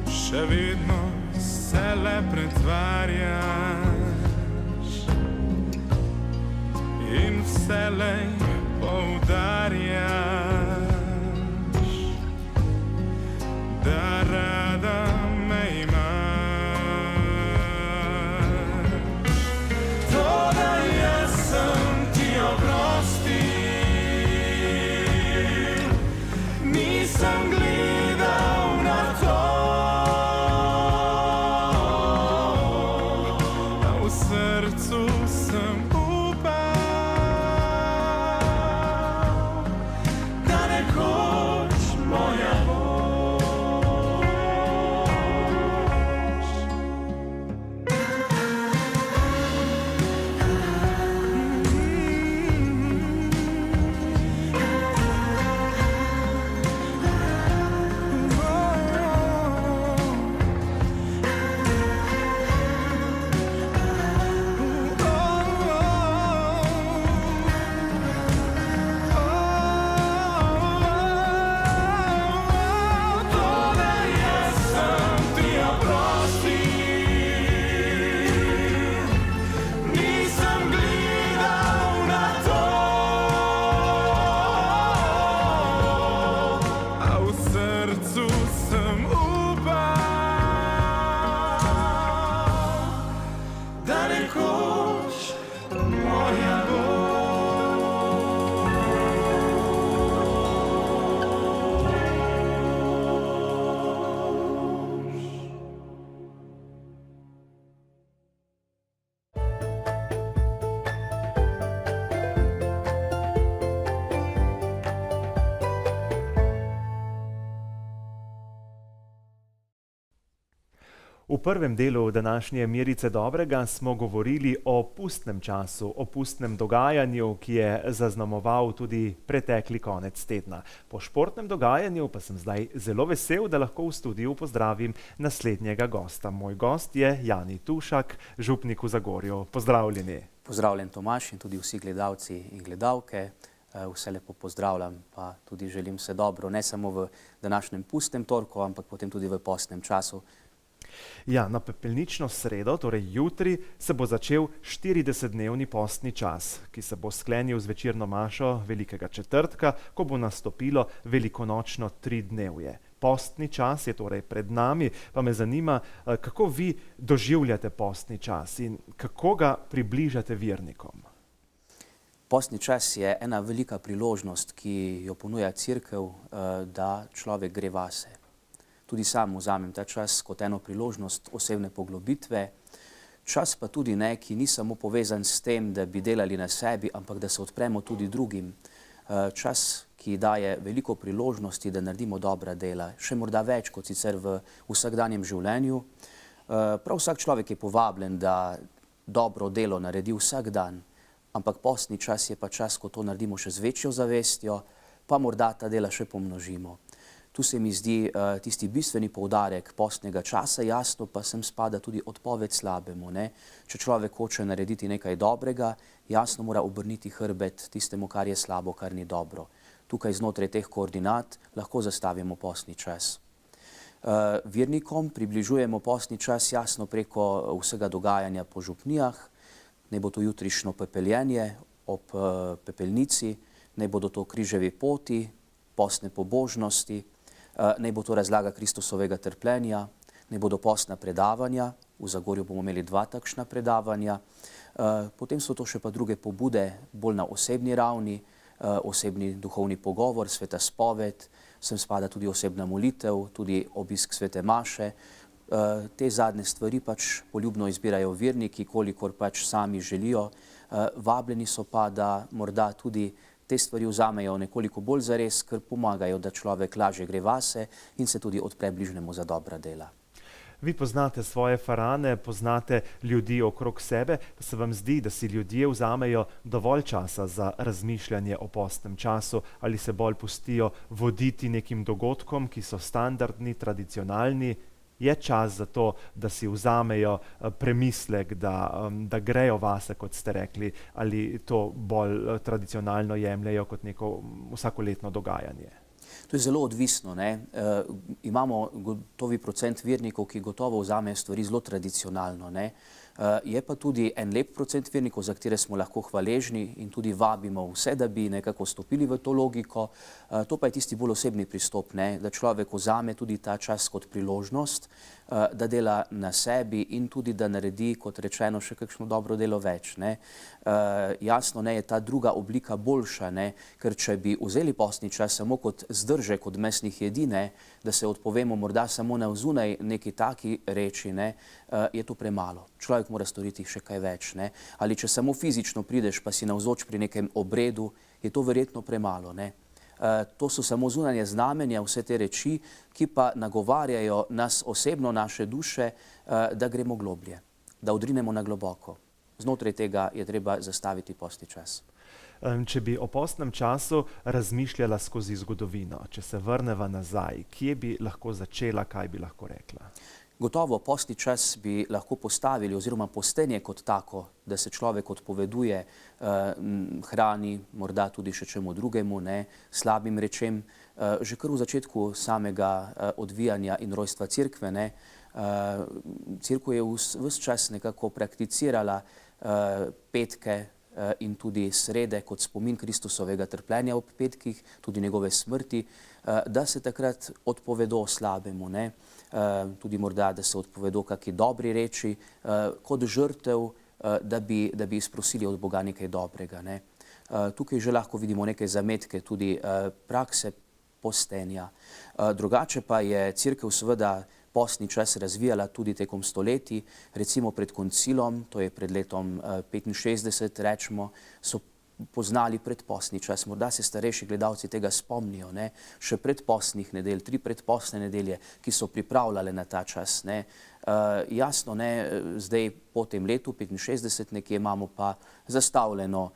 še vedno se le pretvarjaš in vselej poudarjaš, da rada me imaš. Toda jaz sem ti oprostil, nisem gledal na to, a v srcu sem upal,
V prvem delu današnje Merice dobrega smo govorili o pustnem času, o pustnem dogajanju, ki je zaznamoval tudi pretekli konec tedna. Po športnem dogajanju pa sem zdaj zelo vesel, da lahko v studiu pozdravim naslednjega gosta. Moj gost je Jani Tušak, župnik v Zagorju. Pozdravljeni.
Pozdravljen Tomaž in tudi vsi gledalci in gledalke. Vse lepo pozdravljam, pa tudi želim vse dobro, ne samo v današnjem pustnem torku, ampak potem tudi v postnem času.
Ja, na pepelnično sredo, torej jutri, se bo začel 40-dnevni postni čas, ki se bo sklenil z večerno mašo Velikega četrtka, ko bo nastopilo velikonočno tridnevje. Postni čas je torej pred nami, pa me zanima, kako vi doživljate postni čas in kako ga približate vernikom.
Postni čas je ena velika priložnost, ki jo ponuja cerkev, da človek gre vase. Tudi sam vzamem ta čas kot eno priložnost osebne poglobitve. Čas pa tudi ne, ki ni samo povezan s tem, da bi delali na sebi, ampak da se odpremo tudi drugim. Čas, ki daje veliko priložnosti, da naredimo dobra dela, še morda več kot sicer v vsakdanjem življenju. Prav vsak človek je povabljen, da dobro delo naredi vsak dan, ampak postni čas je pa čas, ko to naredimo še z večjo zavestjo, pa morda ta dela še pomnožimo. Tu se mi zdi tisti bistveni poudarek postnega časa, jasno pa sem spada tudi odpoved slabemu. Če človek hoče narediti nekaj dobrega, jasno mora obrniti hrbet tistemu, kar je slabo, kar ni dobro. Tukaj znotraj teh koordinat lahko zastavimo postni čas. Vernikom približujemo postni čas jasno preko vsega dogajanja po župnijah. Naj bo to jutrišnjo pepeljenje ob pepelnici, naj bodo to križevi poti, postne pobožnosti, naj bo to razlaga Kristusovega trpljenja, naj bodo postna predavanja, v Zagorju bomo imeli 2 takšna predavanja, potem so to še pa druge pobude, bolj na osebni ravni, osebni duhovni pogovor, sveta spoved, sem spada tudi osebna molitev, tudi obisk svete maše. Te zadnje stvari pač poljubno izbirajo verniki, kolikor pač sami želijo. Vabljeni so pa, da morda tudi te stvari vzamejo nekoliko bolj zares, ker pomagajo, da človek lažje gre vase in se tudi odpre bližnjemu za dobra dela.
Vi poznate svoje farane, poznate ljudi okrog sebe, pa se vam zdi, da si ljudje vzamejo dovolj časa za razmišljanje o postnem času ali se bolj pustijo voditi nekim dogodkom, ki so standardni, tradicionalni? Je čas za to, da si vzamejo premislek, da grejo vase, kot ste rekli, ali to bolj tradicionalno jemljejo kot neko vsakoletno dogajanje?
To je zelo odvisno. Imamo gotovi procent vernikov, ki gotovo vzamejo stvari zelo tradicionalno. Je pa tudi en lep procent vernikov, za katere smo lahko hvaležni in tudi vabimo vse, da bi nekako stopili v to logiko. To pa je tisti bolj osebni pristop, da človek vzame tudi ta čas kot priložnost, da dela na sebi in tudi da naredi, kot rečeno, še kakšno dobro delo več. Jasno, je ta druga oblika boljša, ker če bi vzeli postni čas samo kot zdržek od mesnih jedi, da se odpovemo morda samo na vzunaj neki taki reči, je to premalo. Človek mora storiti še kaj več. Ali če samo fizično prideš, pa si navzoč pri nekem obredu, je to verjetno premalo. To so samo zunanje znamenja, vse te reči, ki pa nagovarjajo nas osebno, naše duše, da gremo globlje, da odrinemo na globoko. Znotraj tega je treba zastaviti postni čas.
Če bi o postnem času razmišljala skozi zgodovino, če se vrneva nazaj, kje bi lahko začela, kaj bi lahko rekla?
Gotovo postni čas bi lahko postavili oziroma postenje kot tako, da se človek odpoveduje hrani, morda tudi še čemu drugemu, slabim rečem. Že kar v začetku samega odvijanja in rojstva cerkve, cerkev je ves čas nekako prakticirala petke in tudi srede kot spomin Kristusovega trpljenja ob petkih, tudi njegove smrti, da se takrat odpovedo slabemu, tudi morda, da se odpovedo kaki dobri reči, kot žrtev, da bi izprosili od Boga nekaj dobrega. Tukaj že lahko vidimo neke zametke tudi prakse postenja. Drugače pa je cerkev seveda postni čas razvijala tudi tekom stoletij, recimo pred koncilom, to je pred letom 65, rečemo, so poznali predpostni čas. Morda se starejši gledalci tega spomnijo, ne? Še predpostnih nedelj, 3 predpostne nedelje, ki so pripravljale na ta čas. Ne? Jasno, ne, zdaj po tem letu, 65 nekje, imamo pa zastavljeno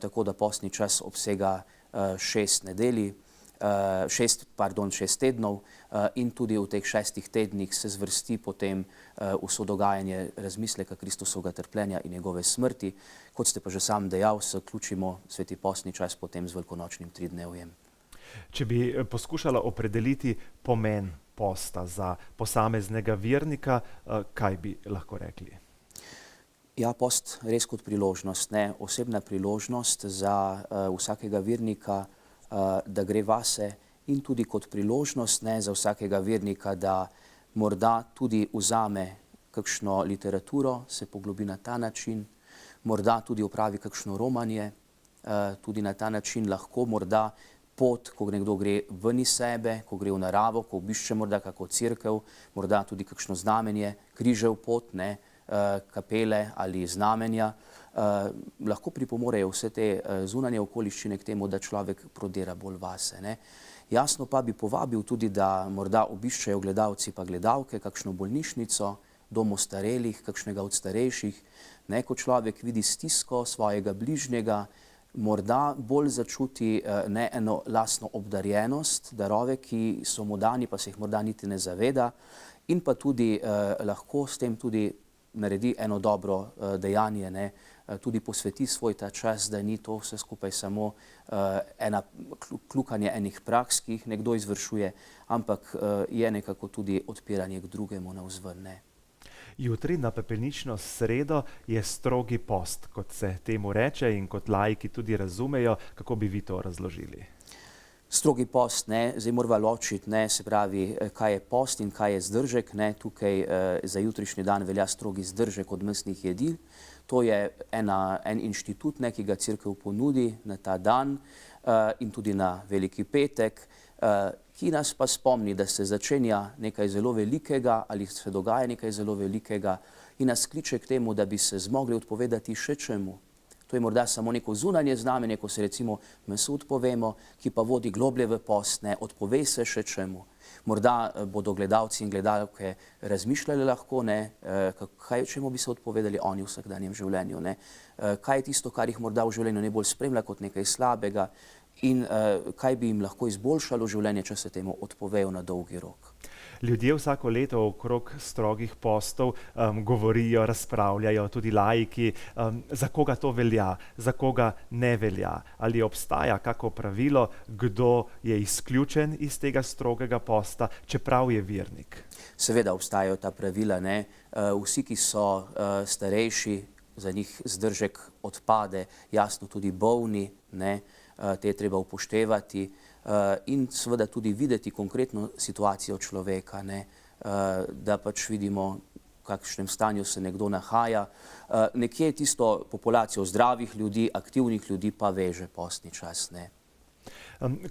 tako, da postni čas obsega 6 nedelj, 6 tednov in tudi v teh 6 tednih se zvrsti potem vso dogajanje razmisleka Kristusovega trpljenja in njegove smrti. Kot ste pa že sam dejal, se vključimo sveti postni čas potem z velikonočnim tridnevjem.
Če bi poskušala opredeliti pomen posta za posameznega vernika, kaj bi lahko rekli?
Ja, post res kot priložnost, ne? Osebna priložnost za vsakega vernika, da gre vase, in tudi kot priložnost, ne, za vsakega vernika, da morda tudi vzame kakšno literaturo, se poglobi na ta način, morda tudi opravi kakšno romanje, tudi na ta način lahko morda pot, ko nekdo gre ven iz sebe, ko gre v naravo, ko obišče morda kako cerkev, morda tudi kakšno znamenje, križev pot, ne, kapele ali znamenja, lahko pripomorejo vse te zunanje okoliščine k temu, da človek prodira bolj vase. Ne. Jasno pa bi povabil tudi, da morda obiščejo gledalci pa gledalke kakšno bolnišnico, dom ostarelih, kakšnega od starejših, ne, ko človek vidi stisko svojega bližnjega, morda bolj začuti ne eno lastno obdarjenost, darove, ki so mu dani, pa se jih morda niti ne zaveda, in pa tudi lahko s tem tudi naredi eno dobro dejanje, ne, tudi posveti svoj ta čas, da ni to vse skupaj samo kljukanje enih praks, ki jih nekdo izvršuje, ampak je nekako tudi odpiranje k drugemu navzven, ne.
Jutri na pepelnično sredo je strogi post, kot se temu reče in kot laiki tudi razumejo. Kako bi vi to razložili?
Strogi post, ne, zdaj morava ločiti, ne, se pravi, kaj je post in kaj je zdržek, ne, tukaj za jutrišnji dan velja strogi zdržek od mesnih jedi. To je en inštitut, ne, ki ga cerkev ponudi na ta dan in tudi na Veliki petek, ki nas pa spomni, da se začenja nekaj zelo velikega ali se dogaja nekaj zelo velikega in nas kliče k temu, da bi se zmogli odpovedati še čemu. To je morda samo neko zunanje znamenje, ko se recimo mesu odpovemo, ki pa vodi globlje v post, ne, odpovej se še čemu. Morda bodo gledalci in gledalke razmišljali lahko, ne, čemu bi se odpovedali oni v vsakdanjem življenju, ne. Kaj je tisto, kar jih morda v življenju najbolj spremlja kot nekaj slabega in kaj bi jim lahko izboljšalo življenje, če se temu odpovejo na dolgi rok.
Ljudje vsako leto okrog strogih postov govorijo, razpravljajo, tudi laiki, za koga to velja, za koga ne velja. Ali obstaja kako pravilo, kdo je izključen iz tega strogega posta, čeprav je vernik?
Seveda obstajajo ta pravila, ne. Vsi, ki so starejši, za njih zdržek odpade, jasno tudi bolni, ne, te je treba upoštevati in seveda tudi videti konkretno situacijo človeka, ne, da pač vidimo, v kakšnem stanju se nekdo nahaja. Nekje tisto populacijo zdravih ljudi, aktivnih ljudi pa veže postni čas, ne.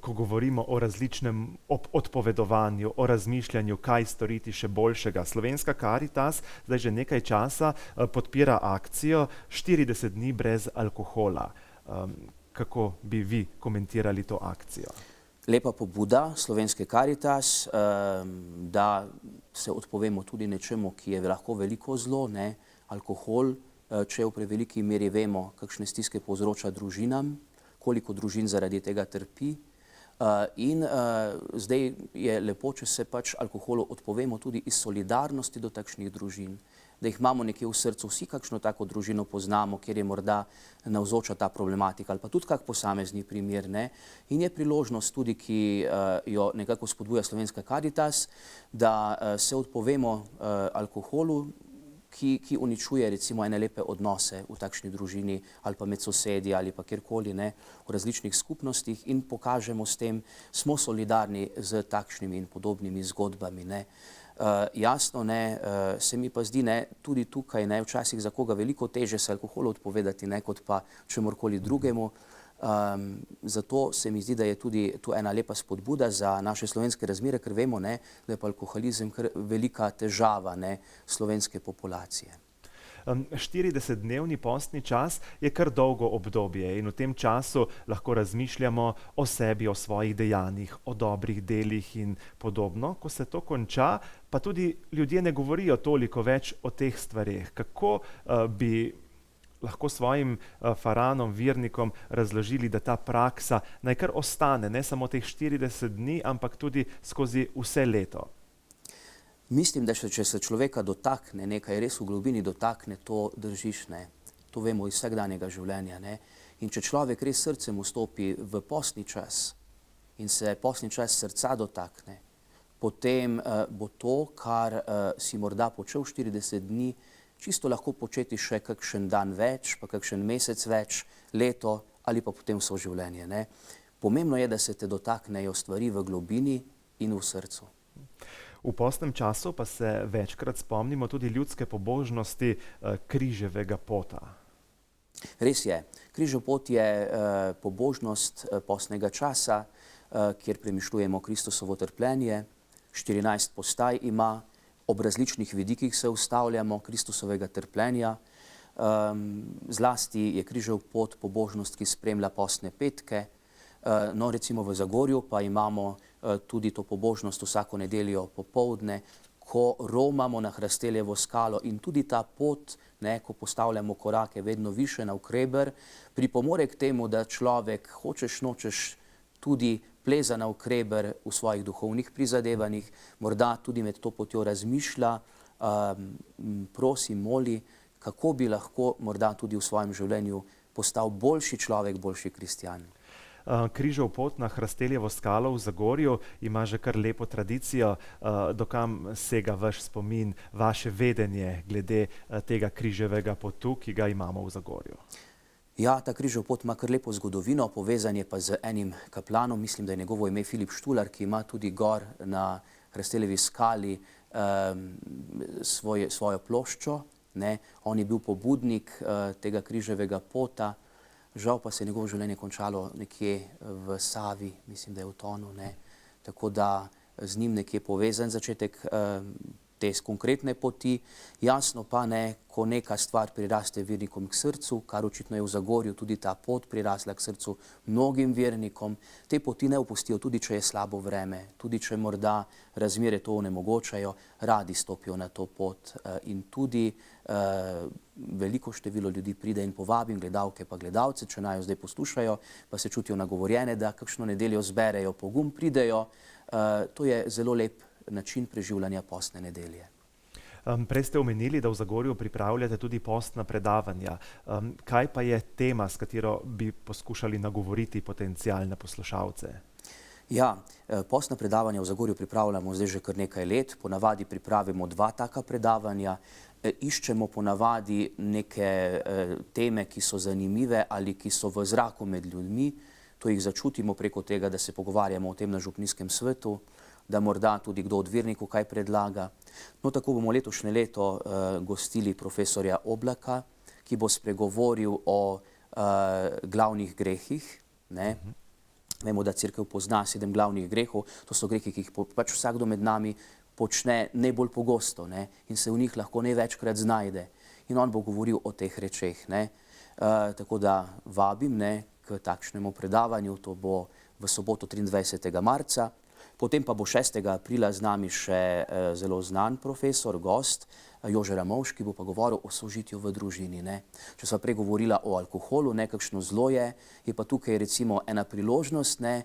Ko govorimo o različnem odpovedovanju, o razmišljanju, kaj storiti še boljšega, Slovenska Karitas zdaj že nekaj časa podpira akcijo 40 dni brez alkohola. Kako bi vi komentirali to akcijo?
Lepa pobuda Slovenske Karitas, da se odpovemo tudi nečemu, ki je lahko veliko zlo, ne, alkohol, če v preveliki meri vemo, kakšne stiske povzroča družinam, koliko družin zaradi tega trpi. In zdaj je lepo, če se pač alkoholu odpovemo tudi iz solidarnosti do takšnih družin, da jih imamo nekje v srcu, vsi kakšno tako družino poznamo, kjer je morda navzoča ta problematika ali pa tudi kak posamezni primer, ne. In je priložnost tudi, ki jo nekako spodbuja Slovenska Karitas, da se odpovemo alkoholu, ki uničuje recimo ene lepe odnose v takšni družini ali pa med sosedi ali pa kjerkoli, ne, v različnih skupnostih in pokažemo s tem, smo solidarni z takšnimi in podobnimi zgodbami, ne. Jasno, ne, se mi pa zdi, ne, tudi tukaj, ne, včasih za koga veliko teže se alkoholu odpovedati, ne, kot pa čemurkoli drugemu. Zato se mi zdi, da je tudi tu ena lepa spodbuda za naše slovenske razmere, ker vemo, ne, da je pa alkoholizem kar velika težava, ne, slovenske populacije.
40-dnevni postni čas je kar dolgo obdobje in v tem času lahko razmišljamo o sebi, o svojih dejanjih, o dobrih delih in podobno. Ko se to konča, pa tudi ljudje ne govorijo toliko več o teh stvareh. Kako bi lahko svojim faranom, vernikom razložili, da ta praksa naj kar ostane, ne samo teh 40 dni, ampak tudi skozi vse leto?
Mislim, da če se človeka dotakne nekaj, res v globini dotakne, to držiš, ne. To vemo iz vsakdanjega življenja, ne. In če človek res srcem vstopi v postni čas in se postni čas srca dotakne, potem bo to, kar si morda počel 40 dni, čisto lahko početi še kakšen dan več, pa kakšen mesec več, leto ali pa potem vso življenje, ne. Pomembno je, da se te dotaknejo stvari v globini in v srcu.
V postnem času pa se večkrat spomnimo tudi ljudske pobožnosti križevega pota.
Res je. Križev pot je pobožnost postnega časa, kjer premišljujemo Kristusovo trpljenje. 14 postaj ima, ob različnih vidikih se ustavljamo Kristusovega trpljenja. Zlasti je križev pot pobožnost, ki spremlja postne petke. No, recimo v Zagorju pa imamo tudi to pobožnost vsako nedeljo popoldne, ko romamo na Hrasteljevo skalo, in tudi ta pot, ne, ko postavljamo korake vedno više navkreber, pripomore k temu, da človek hočeš nočeš tudi pleza navkreber v svojih duhovnih prizadevanjih, morda tudi med to potjo razmišlja, prosi, moli, kako bi lahko morda tudi v svojem življenju postal boljši človek, boljši kristjan.
Križev pot na Hrasteljevo skalo v Zagorju ima že kar lepo tradicijo. Dokam sega vaš spomin, vaše vedenje glede tega križevega potu, ki ga imamo v Zagorju?
Ja, ta križev pot ima kar lepo zgodovino, povezan je pa z enim kaplanom, mislim, da je njegovo ime Filip Štular, ki ima tudi gor na Hrasteljevi skali svojo ploščo, ne. On je bil pobudnik tega križevega pota. Žal pa se je njegovo življenje končalo nekje v Savi, mislim, da je utonil, ne. Tako da z njim nekje povezan začetek te konkretne poti. Jasno pa ne, ko neka stvar priraste vernikom k srcu, kar očitno je v Zagorju tudi ta pot prirasla k srcu mnogim vernikom, te poti ne opustijo, tudi če je slabo vreme, tudi če morda razmere to onemogočajo, radi stopijo na to pot in tudi veliko število ljudi pride, in povabim gledalke pa gledalce, če naj jo zdaj poslušajo, pa se čutijo nagovorjene, da kakšno nedeljo zberejo pogum, pridejo. To je zelo lep način preživljanja postne nedelje.
Prej ste omenili, da v Zagorju pripravljate tudi postna predavanja. Kaj pa je tema, s katero bi poskušali nagovoriti potencialne poslušalce?
Ja, postna predavanja v Zagorju pripravljamo zdaj že kar nekaj let. Ponavadi pripravimo 2 taka predavanja. Iščemo ponavadi neke teme, ki so zanimive ali ki so v zraku med ljudmi. To jih začutimo preko tega, da se pogovarjamo o tem na župnijskem svetu, da morda tudi kdo od vernikov kaj predlaga. No, tako bomo letošnje leto gostili profesorja Oblaka, ki bo spregovoril o glavnih grehih, ne. Vemo, da cerkev pozna 7 glavnih grehov, to so grehi, ki jih pač vsakdo med nami počne najbolj pogosto, ne, in se v njih lahko največkrat znajde. In on bo govoril o teh rečeh, ne. Tako da vabim, ne, k takšnemu predavanju, to bo v soboto 23. marca. Potem pa bo 6. aprila z nami še zelo znan profesor, gost, Jože Ramovš, ki bo pa govoril o sožitju v družini, ne. Če sva prej govorila o alkoholu, nekakšno zlo je pa tukaj recimo ena priložnost, ne,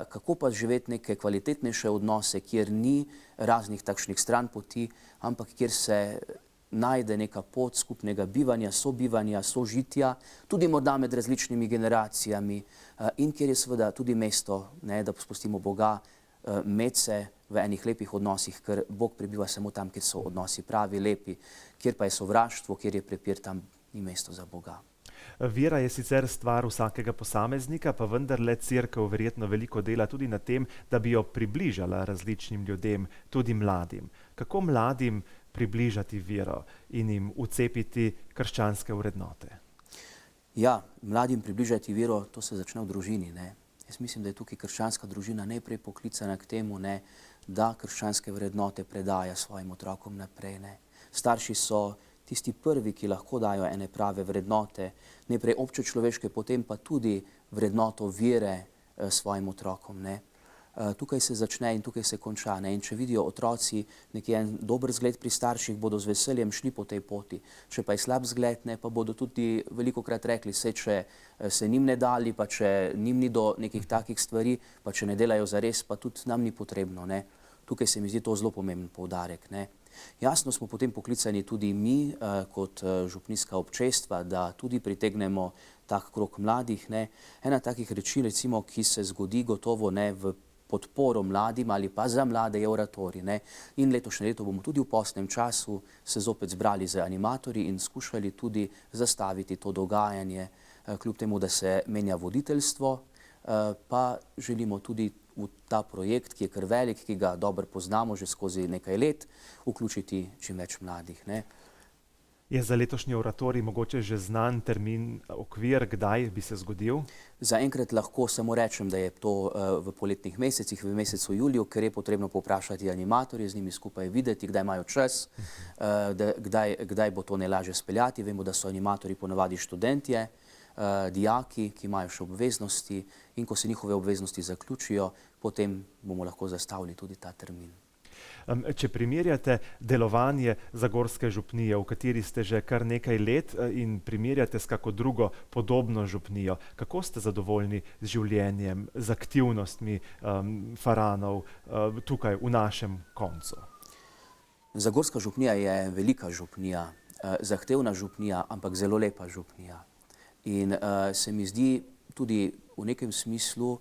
kako pa živeti neke kvalitetnejše odnose, kjer ni raznih takšnih stranpoti, ampak kjer se najde neka pot skupnega bivanja, sobivanja, sožitja, tudi morda med različnimi generacijami, in kjer je seveda tudi mesto, ne, da spustimo Boga med se v enih lepih odnosih, ker Bog prebiva samo tam, kjer so odnosi pravi, lepi, kjer pa je sovraštvo, kjer je prepir, tam ni mesto za Boga.
Vera je sicer stvar vsakega posameznika, pa vendarle cerkev verjetno veliko dela tudi na tem, da bi jo približala različnim ljudem, tudi mladim. Kako mladim približati vero in jim vcepiti krščanske vrednote?
Ja, mladim približati vero, to se začne v družini, ne. Jaz mislim, da je tukaj krščanska družina najprej poklicana k temu, ne, da krščanske vrednote predaja svojim otrokom naprej, ne. Starši so tisti prvi, ki lahko dajo ene prave vrednote, najprej občečloveške, potem pa tudi vrednoto vere svojim otrokom. Ne. Tukaj se začne in tukaj se konča. Ne. In če vidijo otroci nekje en dober zgled pri starših, bodo z veseljem šli po tej poti. Če pa je slab zgled, ne, pa bodo tudi velikokrat rekli, saj če se njim ne dali, pa če njim ni do nekih takih stvari, pa če ne delajo zares, pa tudi nam ni potrebno. Ne. Tukaj se mi zdi to zelo pomemben poudarek. Ne. Jasno smo potem poklicani tudi mi kot župnijska občestva, da tudi pritegnemo tak krog mladih. Ne. Ena takih reči, recimo, ki se zgodi gotovo ne, v podporo mladim ali pa za mlade je oratorij. Ne. In letošnje leto bomo tudi v postnem času se zopet zbrali z animatorji in skušali tudi zastaviti to dogajanje, kljub temu, da se menja voditeljstvo, pa želimo tudi v ta projekt, ki je kar velik, ki ga dobro poznamo že skozi nekaj let, vključiti čim več mladih. Ne.
Je za letošnji oratorij mogoče že znan termin, okvir, kdaj bi se zgodil?
Zaenkrat lahko samo rečem, da je to v poletnih mesecih, v mesecu juliju, ker je potrebno povprašati animatorje, z njimi skupaj videti, kdaj imajo čas, kdaj bo to najlažje speljati. Vemo, da so animatorji ponavadi študentje, dijaki, ki imajo še obveznosti, in ko se njihove obveznosti zaključijo, potem bomo lahko zastavili tudi ta termin.
Če primerjate delovanje Zagorske župnije, v kateri ste že kar nekaj let, in primerjate s kako drugo podobno župnijo, kako ste zadovoljni z življenjem, z aktivnostmi faranov tukaj v našem koncu?
Zagorska župnija je velika župnija, zahtevna župnija, ampak zelo lepa župnija. In se mi zdi tudi v nekem smislu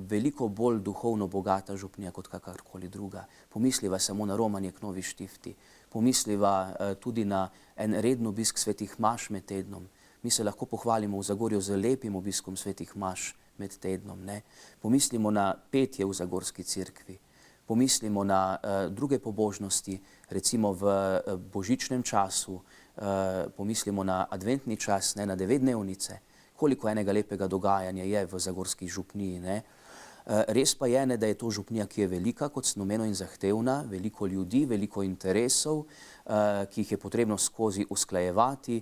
veliko bolj duhovno bogata župnija kot kakorkoli druga. Pomisliva samo na romanje k Novi Štifti, pomisliva tudi na en reden obisk svetih maš med tednom. Mi se lahko pohvalimo v Zagorju z lepim obiskom svetih maš med tednom. Ne? Pomislimo na petje v Zagorski cerkvi, pomislimo na druge pobožnosti, recimo v božičnem času, pomislimo na adventni čas, ne, na 9-dnevnice, koliko enega lepega dogajanja je v Zagorski župniji. Ne. Res pa je, ne, da je to župnija, ki je velika, kot sem omenil, in zahtevna, veliko ljudi, veliko interesov, ki jih je potrebno skozi usklajevati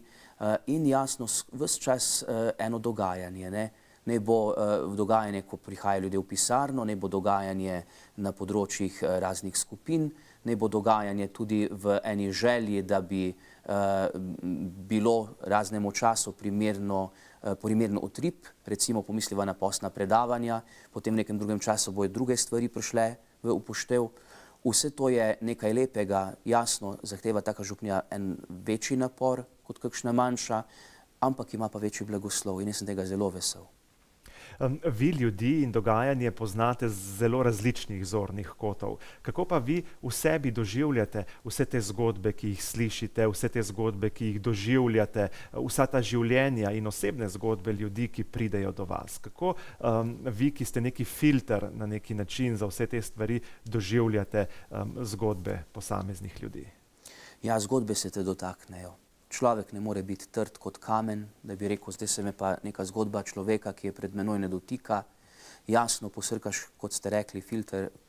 in jasno ves čas eno dogajanje. Ne. Ne bo dogajanje, ko prihajajo ljudje v pisarno, ne bo dogajanje na področjih raznih skupin, ne bo dogajanje tudi v eni želji, da bi bilo raznemu času primeren utrip, recimo pomisliva na postna predavanja, potem v nekem drugem času bojo druge stvari prišle v upoštev. Vse to je nekaj lepega, jasno, zahteva taka župnija en večji napor kot kakšna manjša, ampak ima pa večji blagoslov in jaz sem tega zelo vesel.
Vi ljudi in dogajanje poznate z zelo različnih zornih kotov. Kako pa vi v sebi doživljate vse te zgodbe, ki jih slišite, vse te zgodbe, ki jih doživljate, vsa ta življenja in osebne zgodbe ljudi, ki pridejo do vas? Kako vi, ki ste neki filter na neki način za vse te stvari, doživljate zgodbe posameznih ljudi?
Ja, zgodbe se te dotaknejo. Človek ne more biti trd kot kamen, da bi rekel, zdaj se me pa neka zgodba človeka, ki je pred menoj, ne dotika. Jasno posrkaš, kot ste rekli,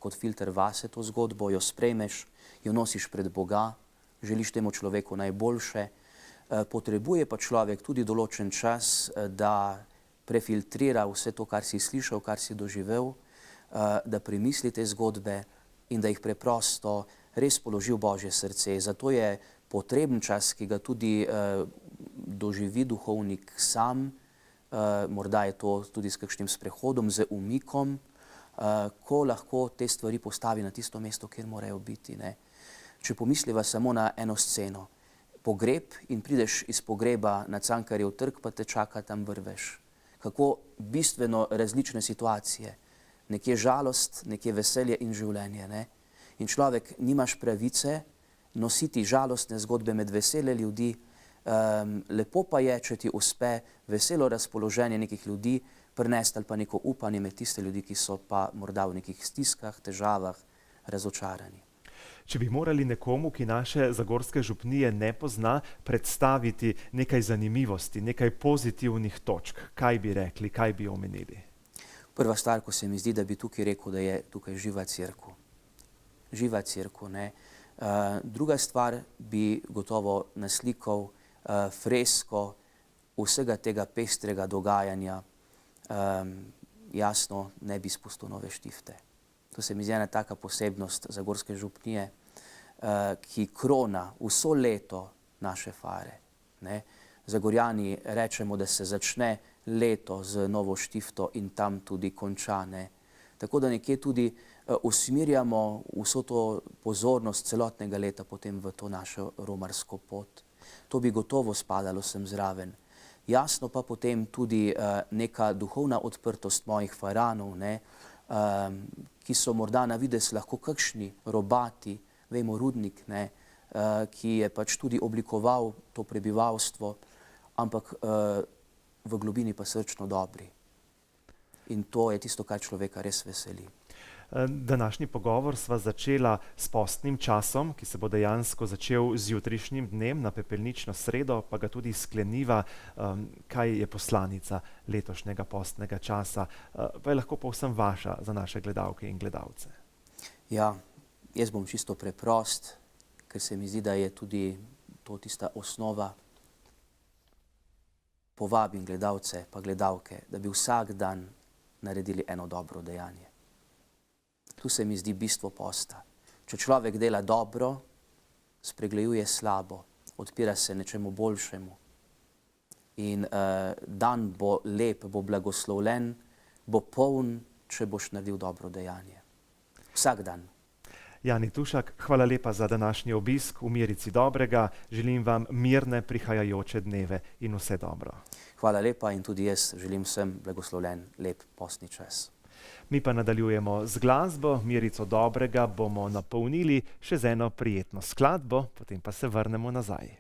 kot filter vase to zgodbo, jo sprejmeš, jo nosiš pred Boga, želiš temu človeku najboljše. Potrebuje pa človek tudi določen čas, da prefiltrira vse to, kar si slišal, kar si doživel, da premisli te zgodbe in da jih preprosto res položi v Božje srce. Zato je potreben čas, ki ga tudi doživi duhovnik sam, morda je to tudi s kakšnim sprehodom, z umikom, ko lahko te stvari postavi na tisto mesto, kjer morajo biti. Ne. Če pomisliva samo na eno sceno, pogreb in prideš iz pogreba na Cankarjev trg, pa te čaka tam vrvež. Kako bistveno različne situacije, nekje žalost, nekje veselje in življenje. Ne. In človek nimaš pravice nositi žalostne zgodbe med vesele ljudi. Lepo pa je, če ti uspe veselo razpoloženje nekih ljudi prinesti ali pa neko upanje med tiste ljudi, ki so pa morda v nekih stiskah, težavah, razočarani.
Če bi morali nekomu, ki naše Zagorske župnije ne pozna, predstaviti nekaj zanimivosti, nekaj pozitivnih točk, kaj bi rekli, kaj bi omenili?
Prva stvar, ko se mi zdi, da bi tukaj rekel, da je tukaj živa cerkev. Živa cerkev, ne. Druga stvar bi gotovo naslikal fresko vsega tega pestrega dogajanja, jasno ne bi spustil Nove Štifte. To se mi zdi ena taka posebnost Zagorske župnije, ki krona vso leto naše fare. Zagorjani rečemo, da se začne leto z Novo Štifto in tam tudi konča. Tako da nekje tudi usmirjamo vso to pozornost celotnega leta potem v to našo romarsko pot. To bi gotovo spadalo sem zraven. Jasno pa potem tudi neka duhovna odprtost mojih faranov, ki so morda na videz lahko kakšni robati, vemo Rudnik, ki je pač tudi oblikoval to prebivalstvo, ampak v globini pa srčno dobri. In to je tisto, kar človeka res veseli.
Današnji pogovor sva začela s postnim časom, ki se bo dejansko začel z jutrišnjim dnem na pepelnično sredo, pa ga tudi skleniva, kaj je poslanica letošnjega postnega časa, pa je lahko povsem vaša za naše gledalke in gledalce.
Ja, jaz bom čisto preprost, ker se mi zdi, da je tudi to tista osnova. Povabim gledalce pa gledalke, da bi vsak dan naredili eno dobro dejanje. Tu se mi zdi bistvo posta. Če človek dela dobro, spregleduje slabo, odpira se nečemu boljšemu. In dan bo lep, bo blagoslovljen, bo poln, če boš naredil dobro dejanje. Vsak dan.
Jani Tušak, hvala lepa za današnji obisk v Mirici dobrega. Želim vam mirne prihajajoče dneve in vse dobro.
Hvala lepa in tudi jaz želim vsem blagoslovljen lep postni čas.
Mi pa nadaljujemo z glasbo. Mirico dobrega bomo napolnili še z eno prijetno skladbo, potem pa se vrnemo nazaj.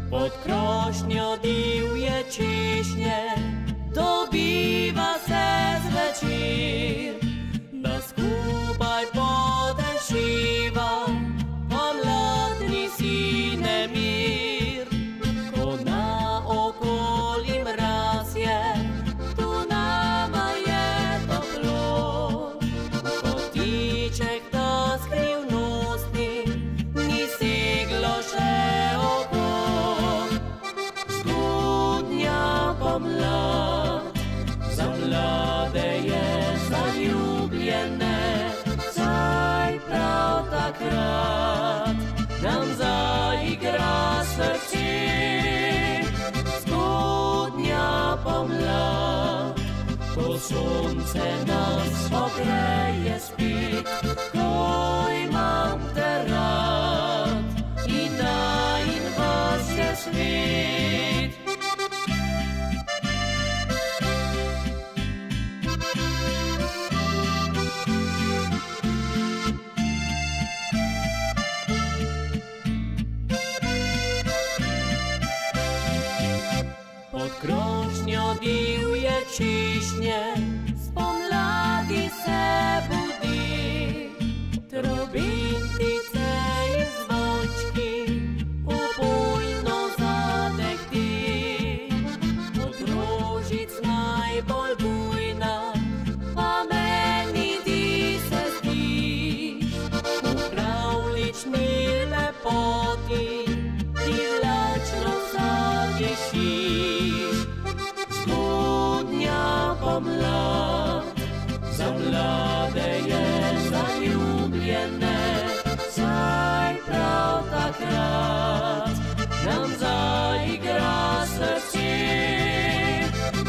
Pod krošnjo divje češnje dobiva se zvečer, da skupaj podešiva pomladni sine mir. Ko na okoli mraz je, tu nama je toplo. Kotiček ta skrivnostni ni seglo še oko. Zgodnja pomlad za mlade je zaljubljene, saj prav takrat nam zaigra srce. Zgodnja pomlad, ko sonce nas ogreje spet, ko imam te rad in najin vas je svet. Pod krošnjo divje češnje spomladi se budi, trobentice in zvončki opojno zadehti. Od rožic najbolj bujna pa meni ti se zdiš, v pravlični lepoti privlačno zadešiš. Zgodnja pomlad za mlade je zaljubljene, saj prav takrat nam zaigra srce.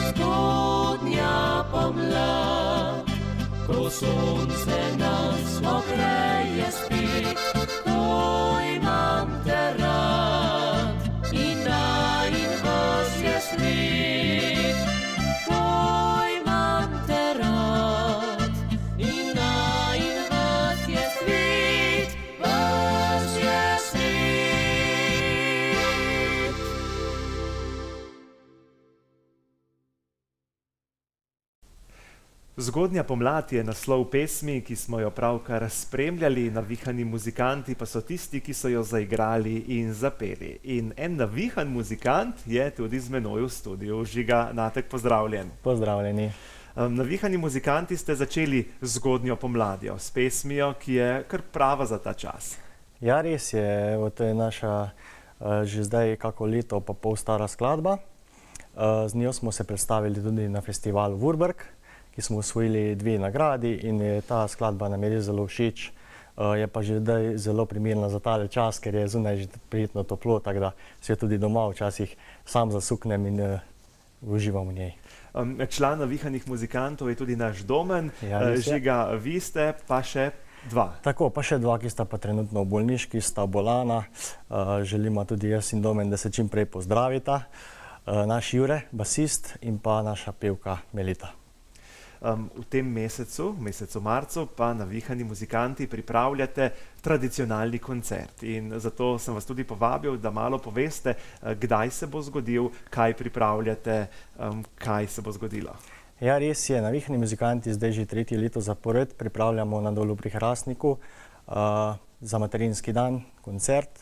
Zgodnja pomlad, ko sonce nas ogreje spet, ko imam te rad in najin vas je svet. Ko imam te rad in najin vas je svet, vas je svet.
Zgodnja pomlad je naslov pesmi, ki smo jo pravkar spremljali, Navihani muzikanti pa so tisti, ki so jo zaigrali in zapeli. In en navihan muzikant je tudi z menoj v studiu. Žiga Natek, pozdravljen.
Pozdravljeni.
Navihani muzikanti ste začeli zgodnjo pomladjo s pesmijo, ki je kar prava za ta čas.
Ja, res je, to je naša že zdaj kako leto pa pol stara skladba. Z njo smo se predstavili tudi na festivalu Vurberg, ki smo osvojili 2 nagradi in je ta skladba nam je res zelo všeč. Je pa že zdaj zelo primerna za tale čas, ker je zunaj že prijetno toplo, tako da se tudi doma včasih sam zasuknem in uživam v njej.
Član Navihanih muzikantov je tudi naš Domen.
Ja,
Žiga, vi ste pa še 2.
Tako, pa še 2, ki sta pa trenutno v bolniški, sta bolana. Želimo tudi jaz in Domen, da se čim prej pozdravita. Naš Jure, basist, in pa naša pevka Melita.
V tem mesecu, v mesecu marcu, pa Navihani muzikanti pripravljate tradicionalni koncert. In zato sem vas tudi povabil, da malo poveste, kdaj se bo zgodil, kaj pripravljate, kaj se bo zgodilo.
Ja, res je, Navihani muzikanti zdaj že 3. leto zapored pripravljamo na Dolu pri Hrastniku za materinski dan koncert.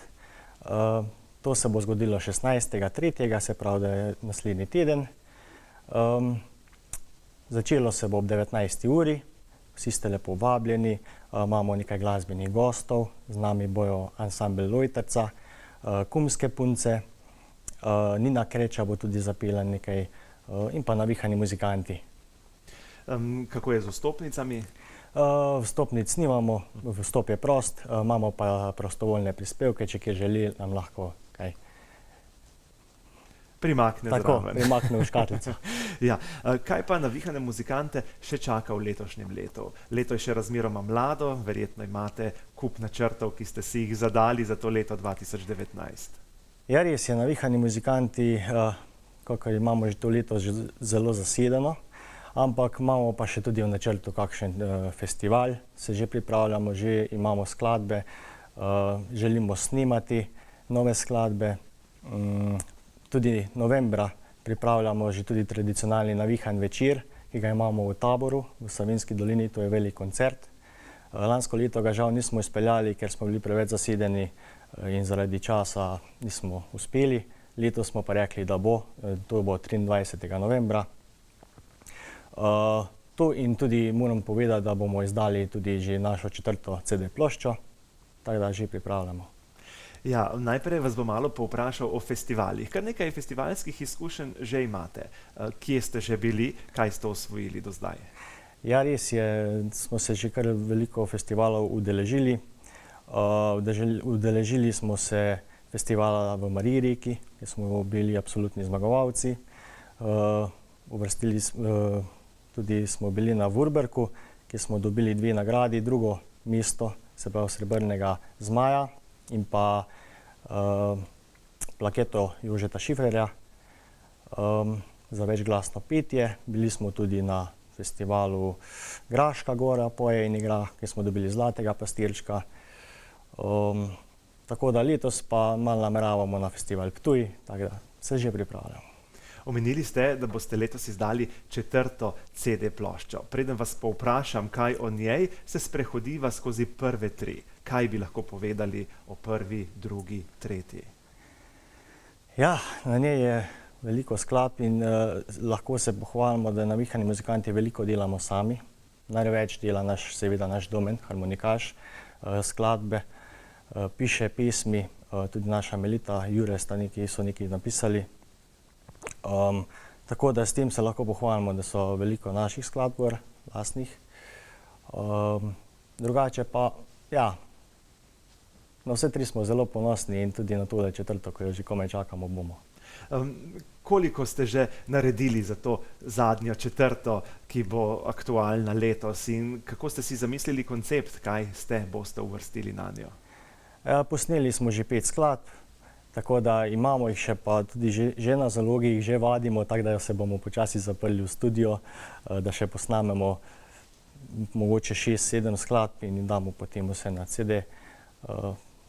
To se bo zgodilo 16.3., se pravi, da je naslednji teden. Začelo se bo ob 19. uri, vsi ste lepo vabljeni, imamo nekaj glasbenih gostov, z nami bojo ansambel Lojtrca, Kumske punce, Nina Kreča bo tudi zapela nekaj in pa Navihani muzikanti.
Kako je z vstopnicami?
Vstopnic nimamo, vstop je prost, imamo pa prostovoljne prispevke, če kje želi, nam lahko kaj
primakne zraven.
Tako, primakne v škatlico.
Ja. Kaj pa Navihane muzikante še čaka v letošnjem letu? Leto je še razmeroma mlado, verjetno imate kup načrtov, ki ste si jih zadali za to leto 2019.
Ja, res je, Navihani muzikanti, kakor imamo že to leto zelo zasedeno, ampak imamo pa še tudi v načrtu kakšen festival, se že pripravljamo, že imamo skladbe, želimo snemati nove skladbe. Tudi novembra pripravljamo že tudi tradicionalni Navihan večer, ki ga imamo v Taboru, v Savinjski dolini, to je velik koncert. Lansko leto ga žal nismo izpeljali, ker smo bili preveč zasedeni in zaradi časa nismo uspeli. Letos smo pa rekli, da bo, to bo 23. novembra. To in tudi moram povedati, da bomo izdali tudi že našo 4. CD ploščo, tako da že pripravljamo.
Ja, najprej vas bom malo povprašal o festivalih. Kar nekaj festivalskih izkušenj že imate. Kje ste že bili, kaj ste osvojili do zdaj?
Ja, res je, smo se že kar veliko festivalov udeležili. Udeležili smo se festivala v Mariji Reki, kjer smo bili absolutni zmagovalci. Tudi smo bili na Vurbergu, kjer smo dobili 2 nagradi, drugo mesto, se pravi srebrnega zmaja in pa plaketo Jožeta Šifrerja za večglasno petje. Bili smo tudi na festivalu Graška gora poje in igra, kjer smo dobili zlatega pastirčka. Tako da letos pa malo nameravamo na festival Ptuj, tako da se že pripravljamo.
Omenili ste, da boste letos izdali 4. CD ploščo. Preden vas povprašam, kaj o njej, se sprehodiva skozi prve 3. Kaj bi lahko povedali o 1., 2., 3.?
Ja, na njej je veliko skladb in lahko se pohvalimo, da Navihani muzikanti veliko delamo sami. Največ dela seveda naš Domen, harmonikaš, skladbe, piše pesmi, tudi naša Melita, Jure so nekaj napisali. Tako da s tem se lahko pohvalimo, da so veliko naših skladb lastnih. Drugače pa, ja, na vse 3 smo zelo ponosni in tudi na tole 4., ko jo že komaj čakamo, bomo.
Koliko ste že naredili za to zadnjo 4., ki bo aktualna letos, in kako ste si zamislili koncept, kaj boste uvrstili na njo?
Posneli smo že 5 skladb, tako da imamo jih še pa tudi že na zalogi, jih že vadimo, tako da se bomo počasi zaprli v studio, da še posnamemo mogoče 6-7 skladb in damo potem vse na CD.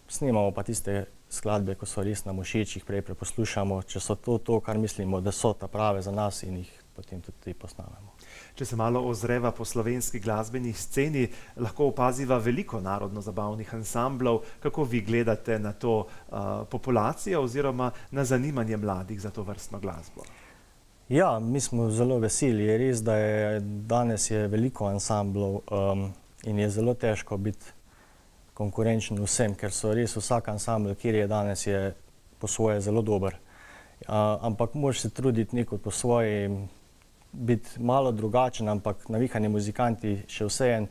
Snemamo pa tiste skladbe, ko so res nam všeč, jih prej preposlušamo, če so to, kar mislimo, da so ta prave za nas in jih potem tudi posnamemo.
Če se malo ozreva po slovenski glasbeni sceni, lahko opaziva veliko narodno-zabavnih ansamblov. Kako vi gledate na to populacijo oziroma na zanimanje mladih za to vrstno glasbo?
Ja, mi smo zelo veseli. Je res, da danes je veliko ansamblov in je zelo težko biti konkurenčen vsem, ker so res vsak ansambl, kjer je danes, je po svoje zelo dober. Ampak moraš se truditi neko po svoji, biti malo drugačen, ampak Navihani muzikanti še vseeno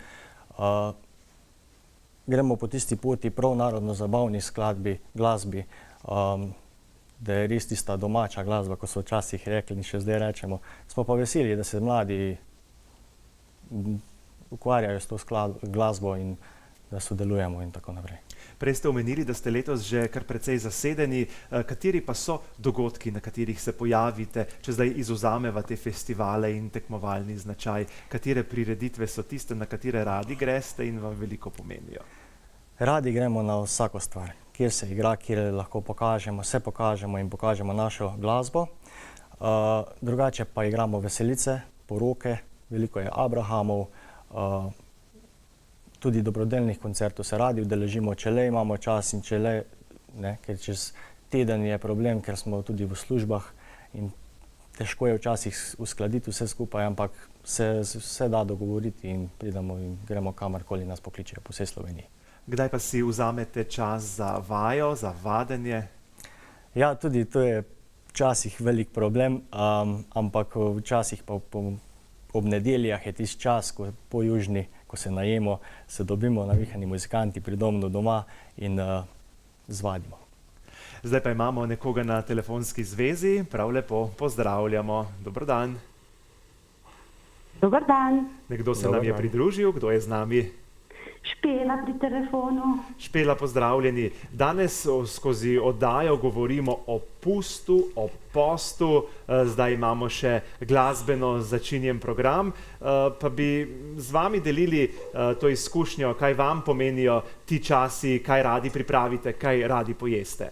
gremo po tisti poti prav narodno-zabavni glasbi, da je res tista domača glasba, ko so včasih rekli in še zdaj rečemo. Smo pa veseli, da se mladi ukvarjajo s to glasbo in da sodelujemo in tako naprej.
Prej ste omenili, da ste letos že kar precej zasedeni. Kateri pa so dogodki, na katerih se pojavite, če zdaj izvzameva te festivale in tekmovalni značaj? Katere prireditve so tiste, na katere radi greste in vam veliko pomenijo?
Radi gremo na vsako stvar, kjer se igra, kjer lahko pokažemo, se pokažemo in pokažemo našo glasbo. Drugače pa igramo veselice, poroke, veliko je abrahamov, tudi dobrodelnih koncertov se radi udeležimo, če le imamo čas in če le, ker čez teden je problem, ker smo tudi v službah in težko je včasih uskladiti vse skupaj, ampak se da dogovoriti in pridemo in gremo kamorkoli nas pokličejo po vsej Sloveniji.
Kdaj pa si vzamete čas za vajo, za vadenje?
Ja, tudi to je včasih velik problem, ampak včasih pa ob nedeljah je tisti čas, ko po južni, ko se najemo, se dobimo Navihani muzikanti pridomno doma in zvadimo.
Zdaj pa imamo nekoga na telefonski zvezi, prav lepo pozdravljamo. Dober dan.
Dober dan.
Nekdo se nam je pridružil, kdo je z nami?
Špela pri telefonu.
Špela, pozdravljeni. Danes skozi oddajo govorimo o pustu, o postu. Zdaj imamo še glasbeno začinjen program. Pa bi z vami delili to izkušnjo, kaj vam pomenijo ti časi, kaj radi pripravite, kaj radi pojeste.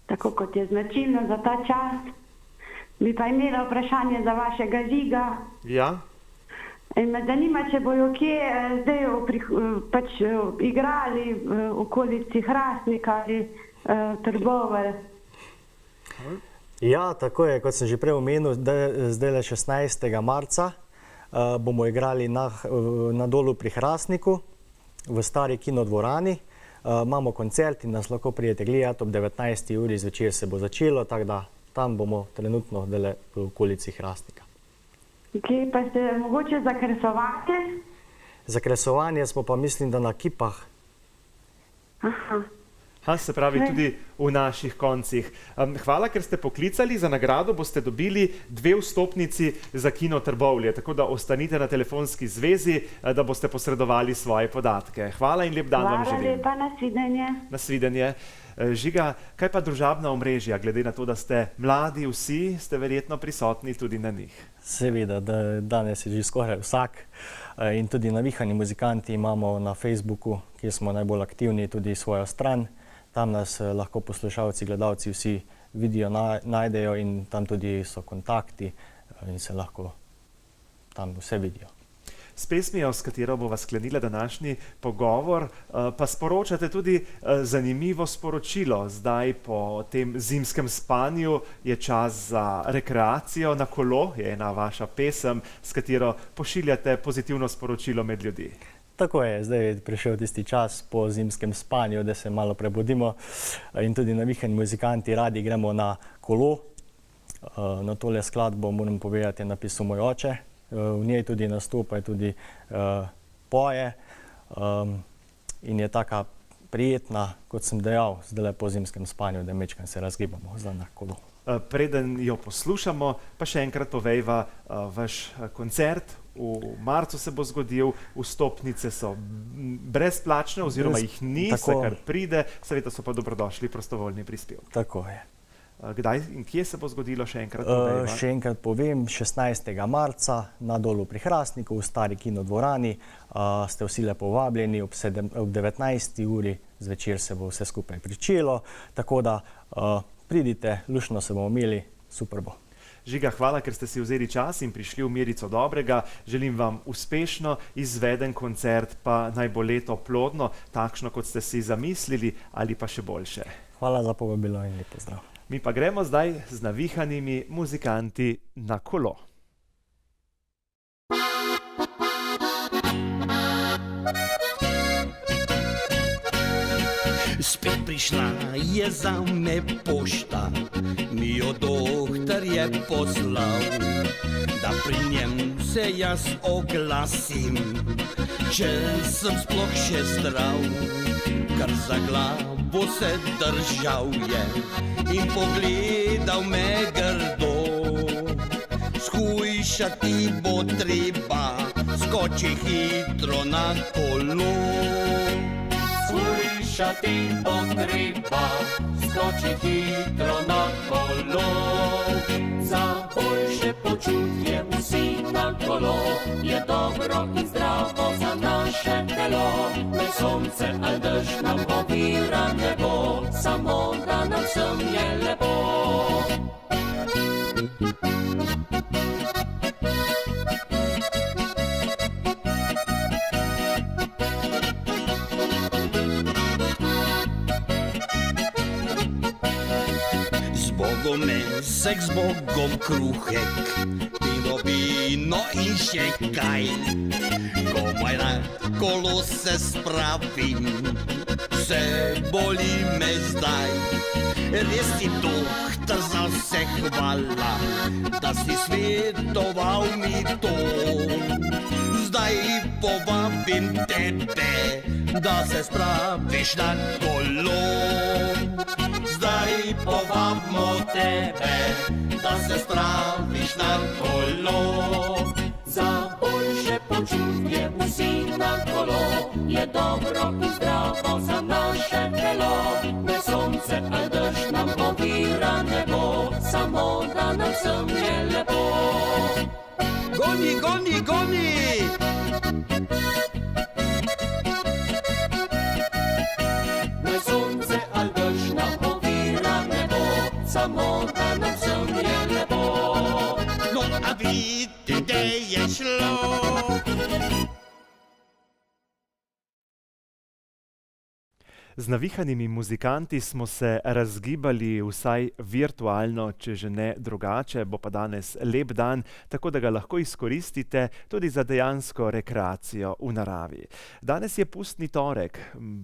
Tako kot je značilno za ta čas, bi pa imela vprašanje za vašega Žiga.
Ja?
In me zanima, če bojo kje zdaj igrali v okolici Hrastnika ali Trbovelj.
Ja, tako je, kot sem že prej omenil, zdaj 16. marca bomo igrali na Dolu pri Hrastniku v stari kinodvorani. Imamo koncert in nas lahko pridete gledati, ob 19. uri zvečer se bo začelo, tako da tam bomo trenutno v okolici Hrastnika.
Kje pa ste mogoče zakresovate?
Zakresovanje smo pa mislim, da na Kipah.
Se pravi tudi v naših koncih. Hvala, ker ste poklicali. Za nagrado boste dobili 2 vstopnici za kino Trbovlje, tako da ostanite na telefonski zvezi, da boste posredovali svoje podatke. Hvala in lep dan vam želim.
Hvala lepa, nasvidenje.
Nasvidenje. Žiga, kaj pa družabna omrežja, glede na to, da ste mladi vsi, ste verjetno prisotni tudi na njih?
Seveda, danes je že skoraj vsak in tudi Navihani muzikanti imamo na Facebooku, kjer smo najbolj aktivni, tudi svojo stran. Tam nas lahko poslušalci, gledalci vsi vidijo, najdejo in tam tudi so kontakti in se lahko tam vse vidijo.
S pesmijo, s katero bova sklenila današnji pogovor, pa sporočate tudi zanimivo sporočilo. Zdaj po tem zimskem spanju je čas za rekreacijo. Na kolo je ena vaša pesem, s katero pošiljate pozitivno sporočilo med ljudi.
Tako je, zdaj je prišel tisti čas po zimskem spanju, da se malo prebudimo in tudi Navihani muzikanti radi gremo na kolo. Na tole skladbo, moram povedati, je napisal moj oče. V njej tudi nastopa, tudi poje in je taka prijetna, kot sem dejal, zdaj po zimskem spanju, da mečkam se razgibamo zdaj na kolo.
Preden jo poslušamo, pa še enkrat povejva vaš koncert. V marcu se bo zgodil, vstopnice so brezplačne oziroma jih ni, se kar pride, seveda so pa dobrodošli prostovoljni prispevki.
Tako je.
Kdaj in kje se bo zgodilo, še enkrat povejva?
Še enkrat povem, 16. marca na Dolu pri Hrastniku v stari kinodvorani. Ste vsi lepo vabljeni, ob 19. uri zvečer se bo vse skupaj pričelo, tako da pridite, luštno se bomo imeli super bo.
Žiga, hvala, ker ste si vzeli čas in prišli v Merico dobrega. Želim vam uspešno izveden koncert, pa naj bo leto plodno, takšno, kot ste si zamislili, ali pa še boljše.
Hvala za povabilo in lep pozdrav.
Mi pa gremo zdaj z navihanimi muzikanti na kolo.
Spet prišla je za me pošta, mi jo doktor je poslal, da pri njem se jaz oglasim, če sem sploh še zdrav. Kar za glavo se držal je in pogledal me grdo. Shujšati bo treba, skoči hitro na kolo. Shujšati bo treba, skoči hitro na kolo. Za boljše počutje vsi na kolo, je dobro in zdravo za naše telo. Ne sonce ali dež nam ovira ne bo, samo da nam vsem je lepo. Zbogom mesek, zbogom kruhek, vino in še kaj. Komaj na kolo se spravim, vse boli me zdaj. Res ti doktor za vse hvala, da si svetoval mi to. Zdaj povabim tebe, da se spraviš na kolo. Zdaj povabimo tebe, da se spraviš na kolo. Za boljše počutje vsi na kolo, je dobro in zdravo za naše telo. Ne sonce ali dež nam ovira ne bo, samo da nam vsem je lepo. Goni, goni, goni! Ne sonce ali dež nam ovira ne bo, samo da nam vsem je lepo. No, a vidite, kde je šlo.
Z navihanimi muzikanti smo se razgibali vsaj virtualno, če že ne drugače, bo pa danes lep dan, tako da ga lahko izkoristite tudi za dejansko rekreacijo v naravi. Danes je pustni torek,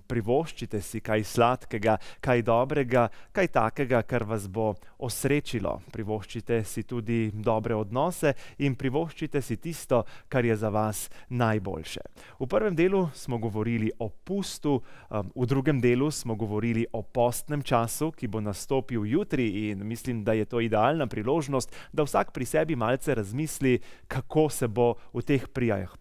privoščite si kaj sladkega, kaj dobrega, kaj takega, kar vas bo osrečilo. Privoščite si tudi dobre odnose in privoščite si tisto, kar je za vas najboljše. V prvem delu smo govorili o pustu, v drugem delu smo govorili o postnem času, ki bo nastopil jutri, in mislim, da je to idealna priložnost, da vsak pri sebi malce razmisli, kako se bo v teh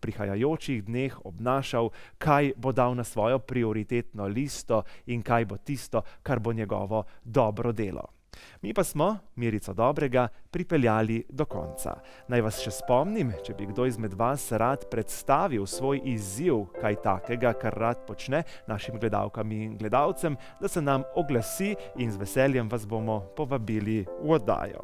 prihajajočih dneh obnašal, kaj bo dal na svojo prioritetno listo in kaj bo tisto, kar bo njegovo dobro delo. Mi pa smo Merico dobrega pripeljali do konca. Naj vas še spomnim, če bi kdo izmed vas rad predstavil svoj izziv, kaj takega, kar rad počne, našim gledalkam in gledalcem, da se nam oglasi in z veseljem vas bomo povabili v oddajo.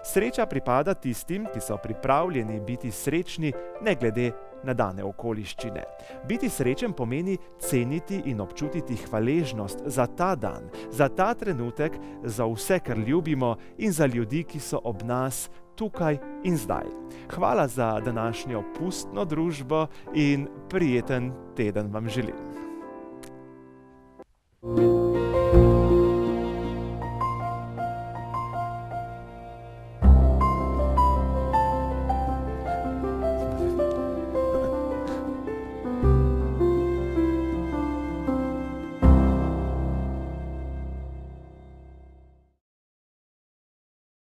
Sreča pripada tistim, ki so pripravljeni biti srečni, ne glede na dane okoliščine. Biti srečen pomeni ceniti in občutiti hvaležnost za ta dan, za ta trenutek, za vse, kar ljubimo in za ljudi, ki so ob nas tukaj in zdaj. Hvala za današnjo pustno družbo in prijeten teden vam želim.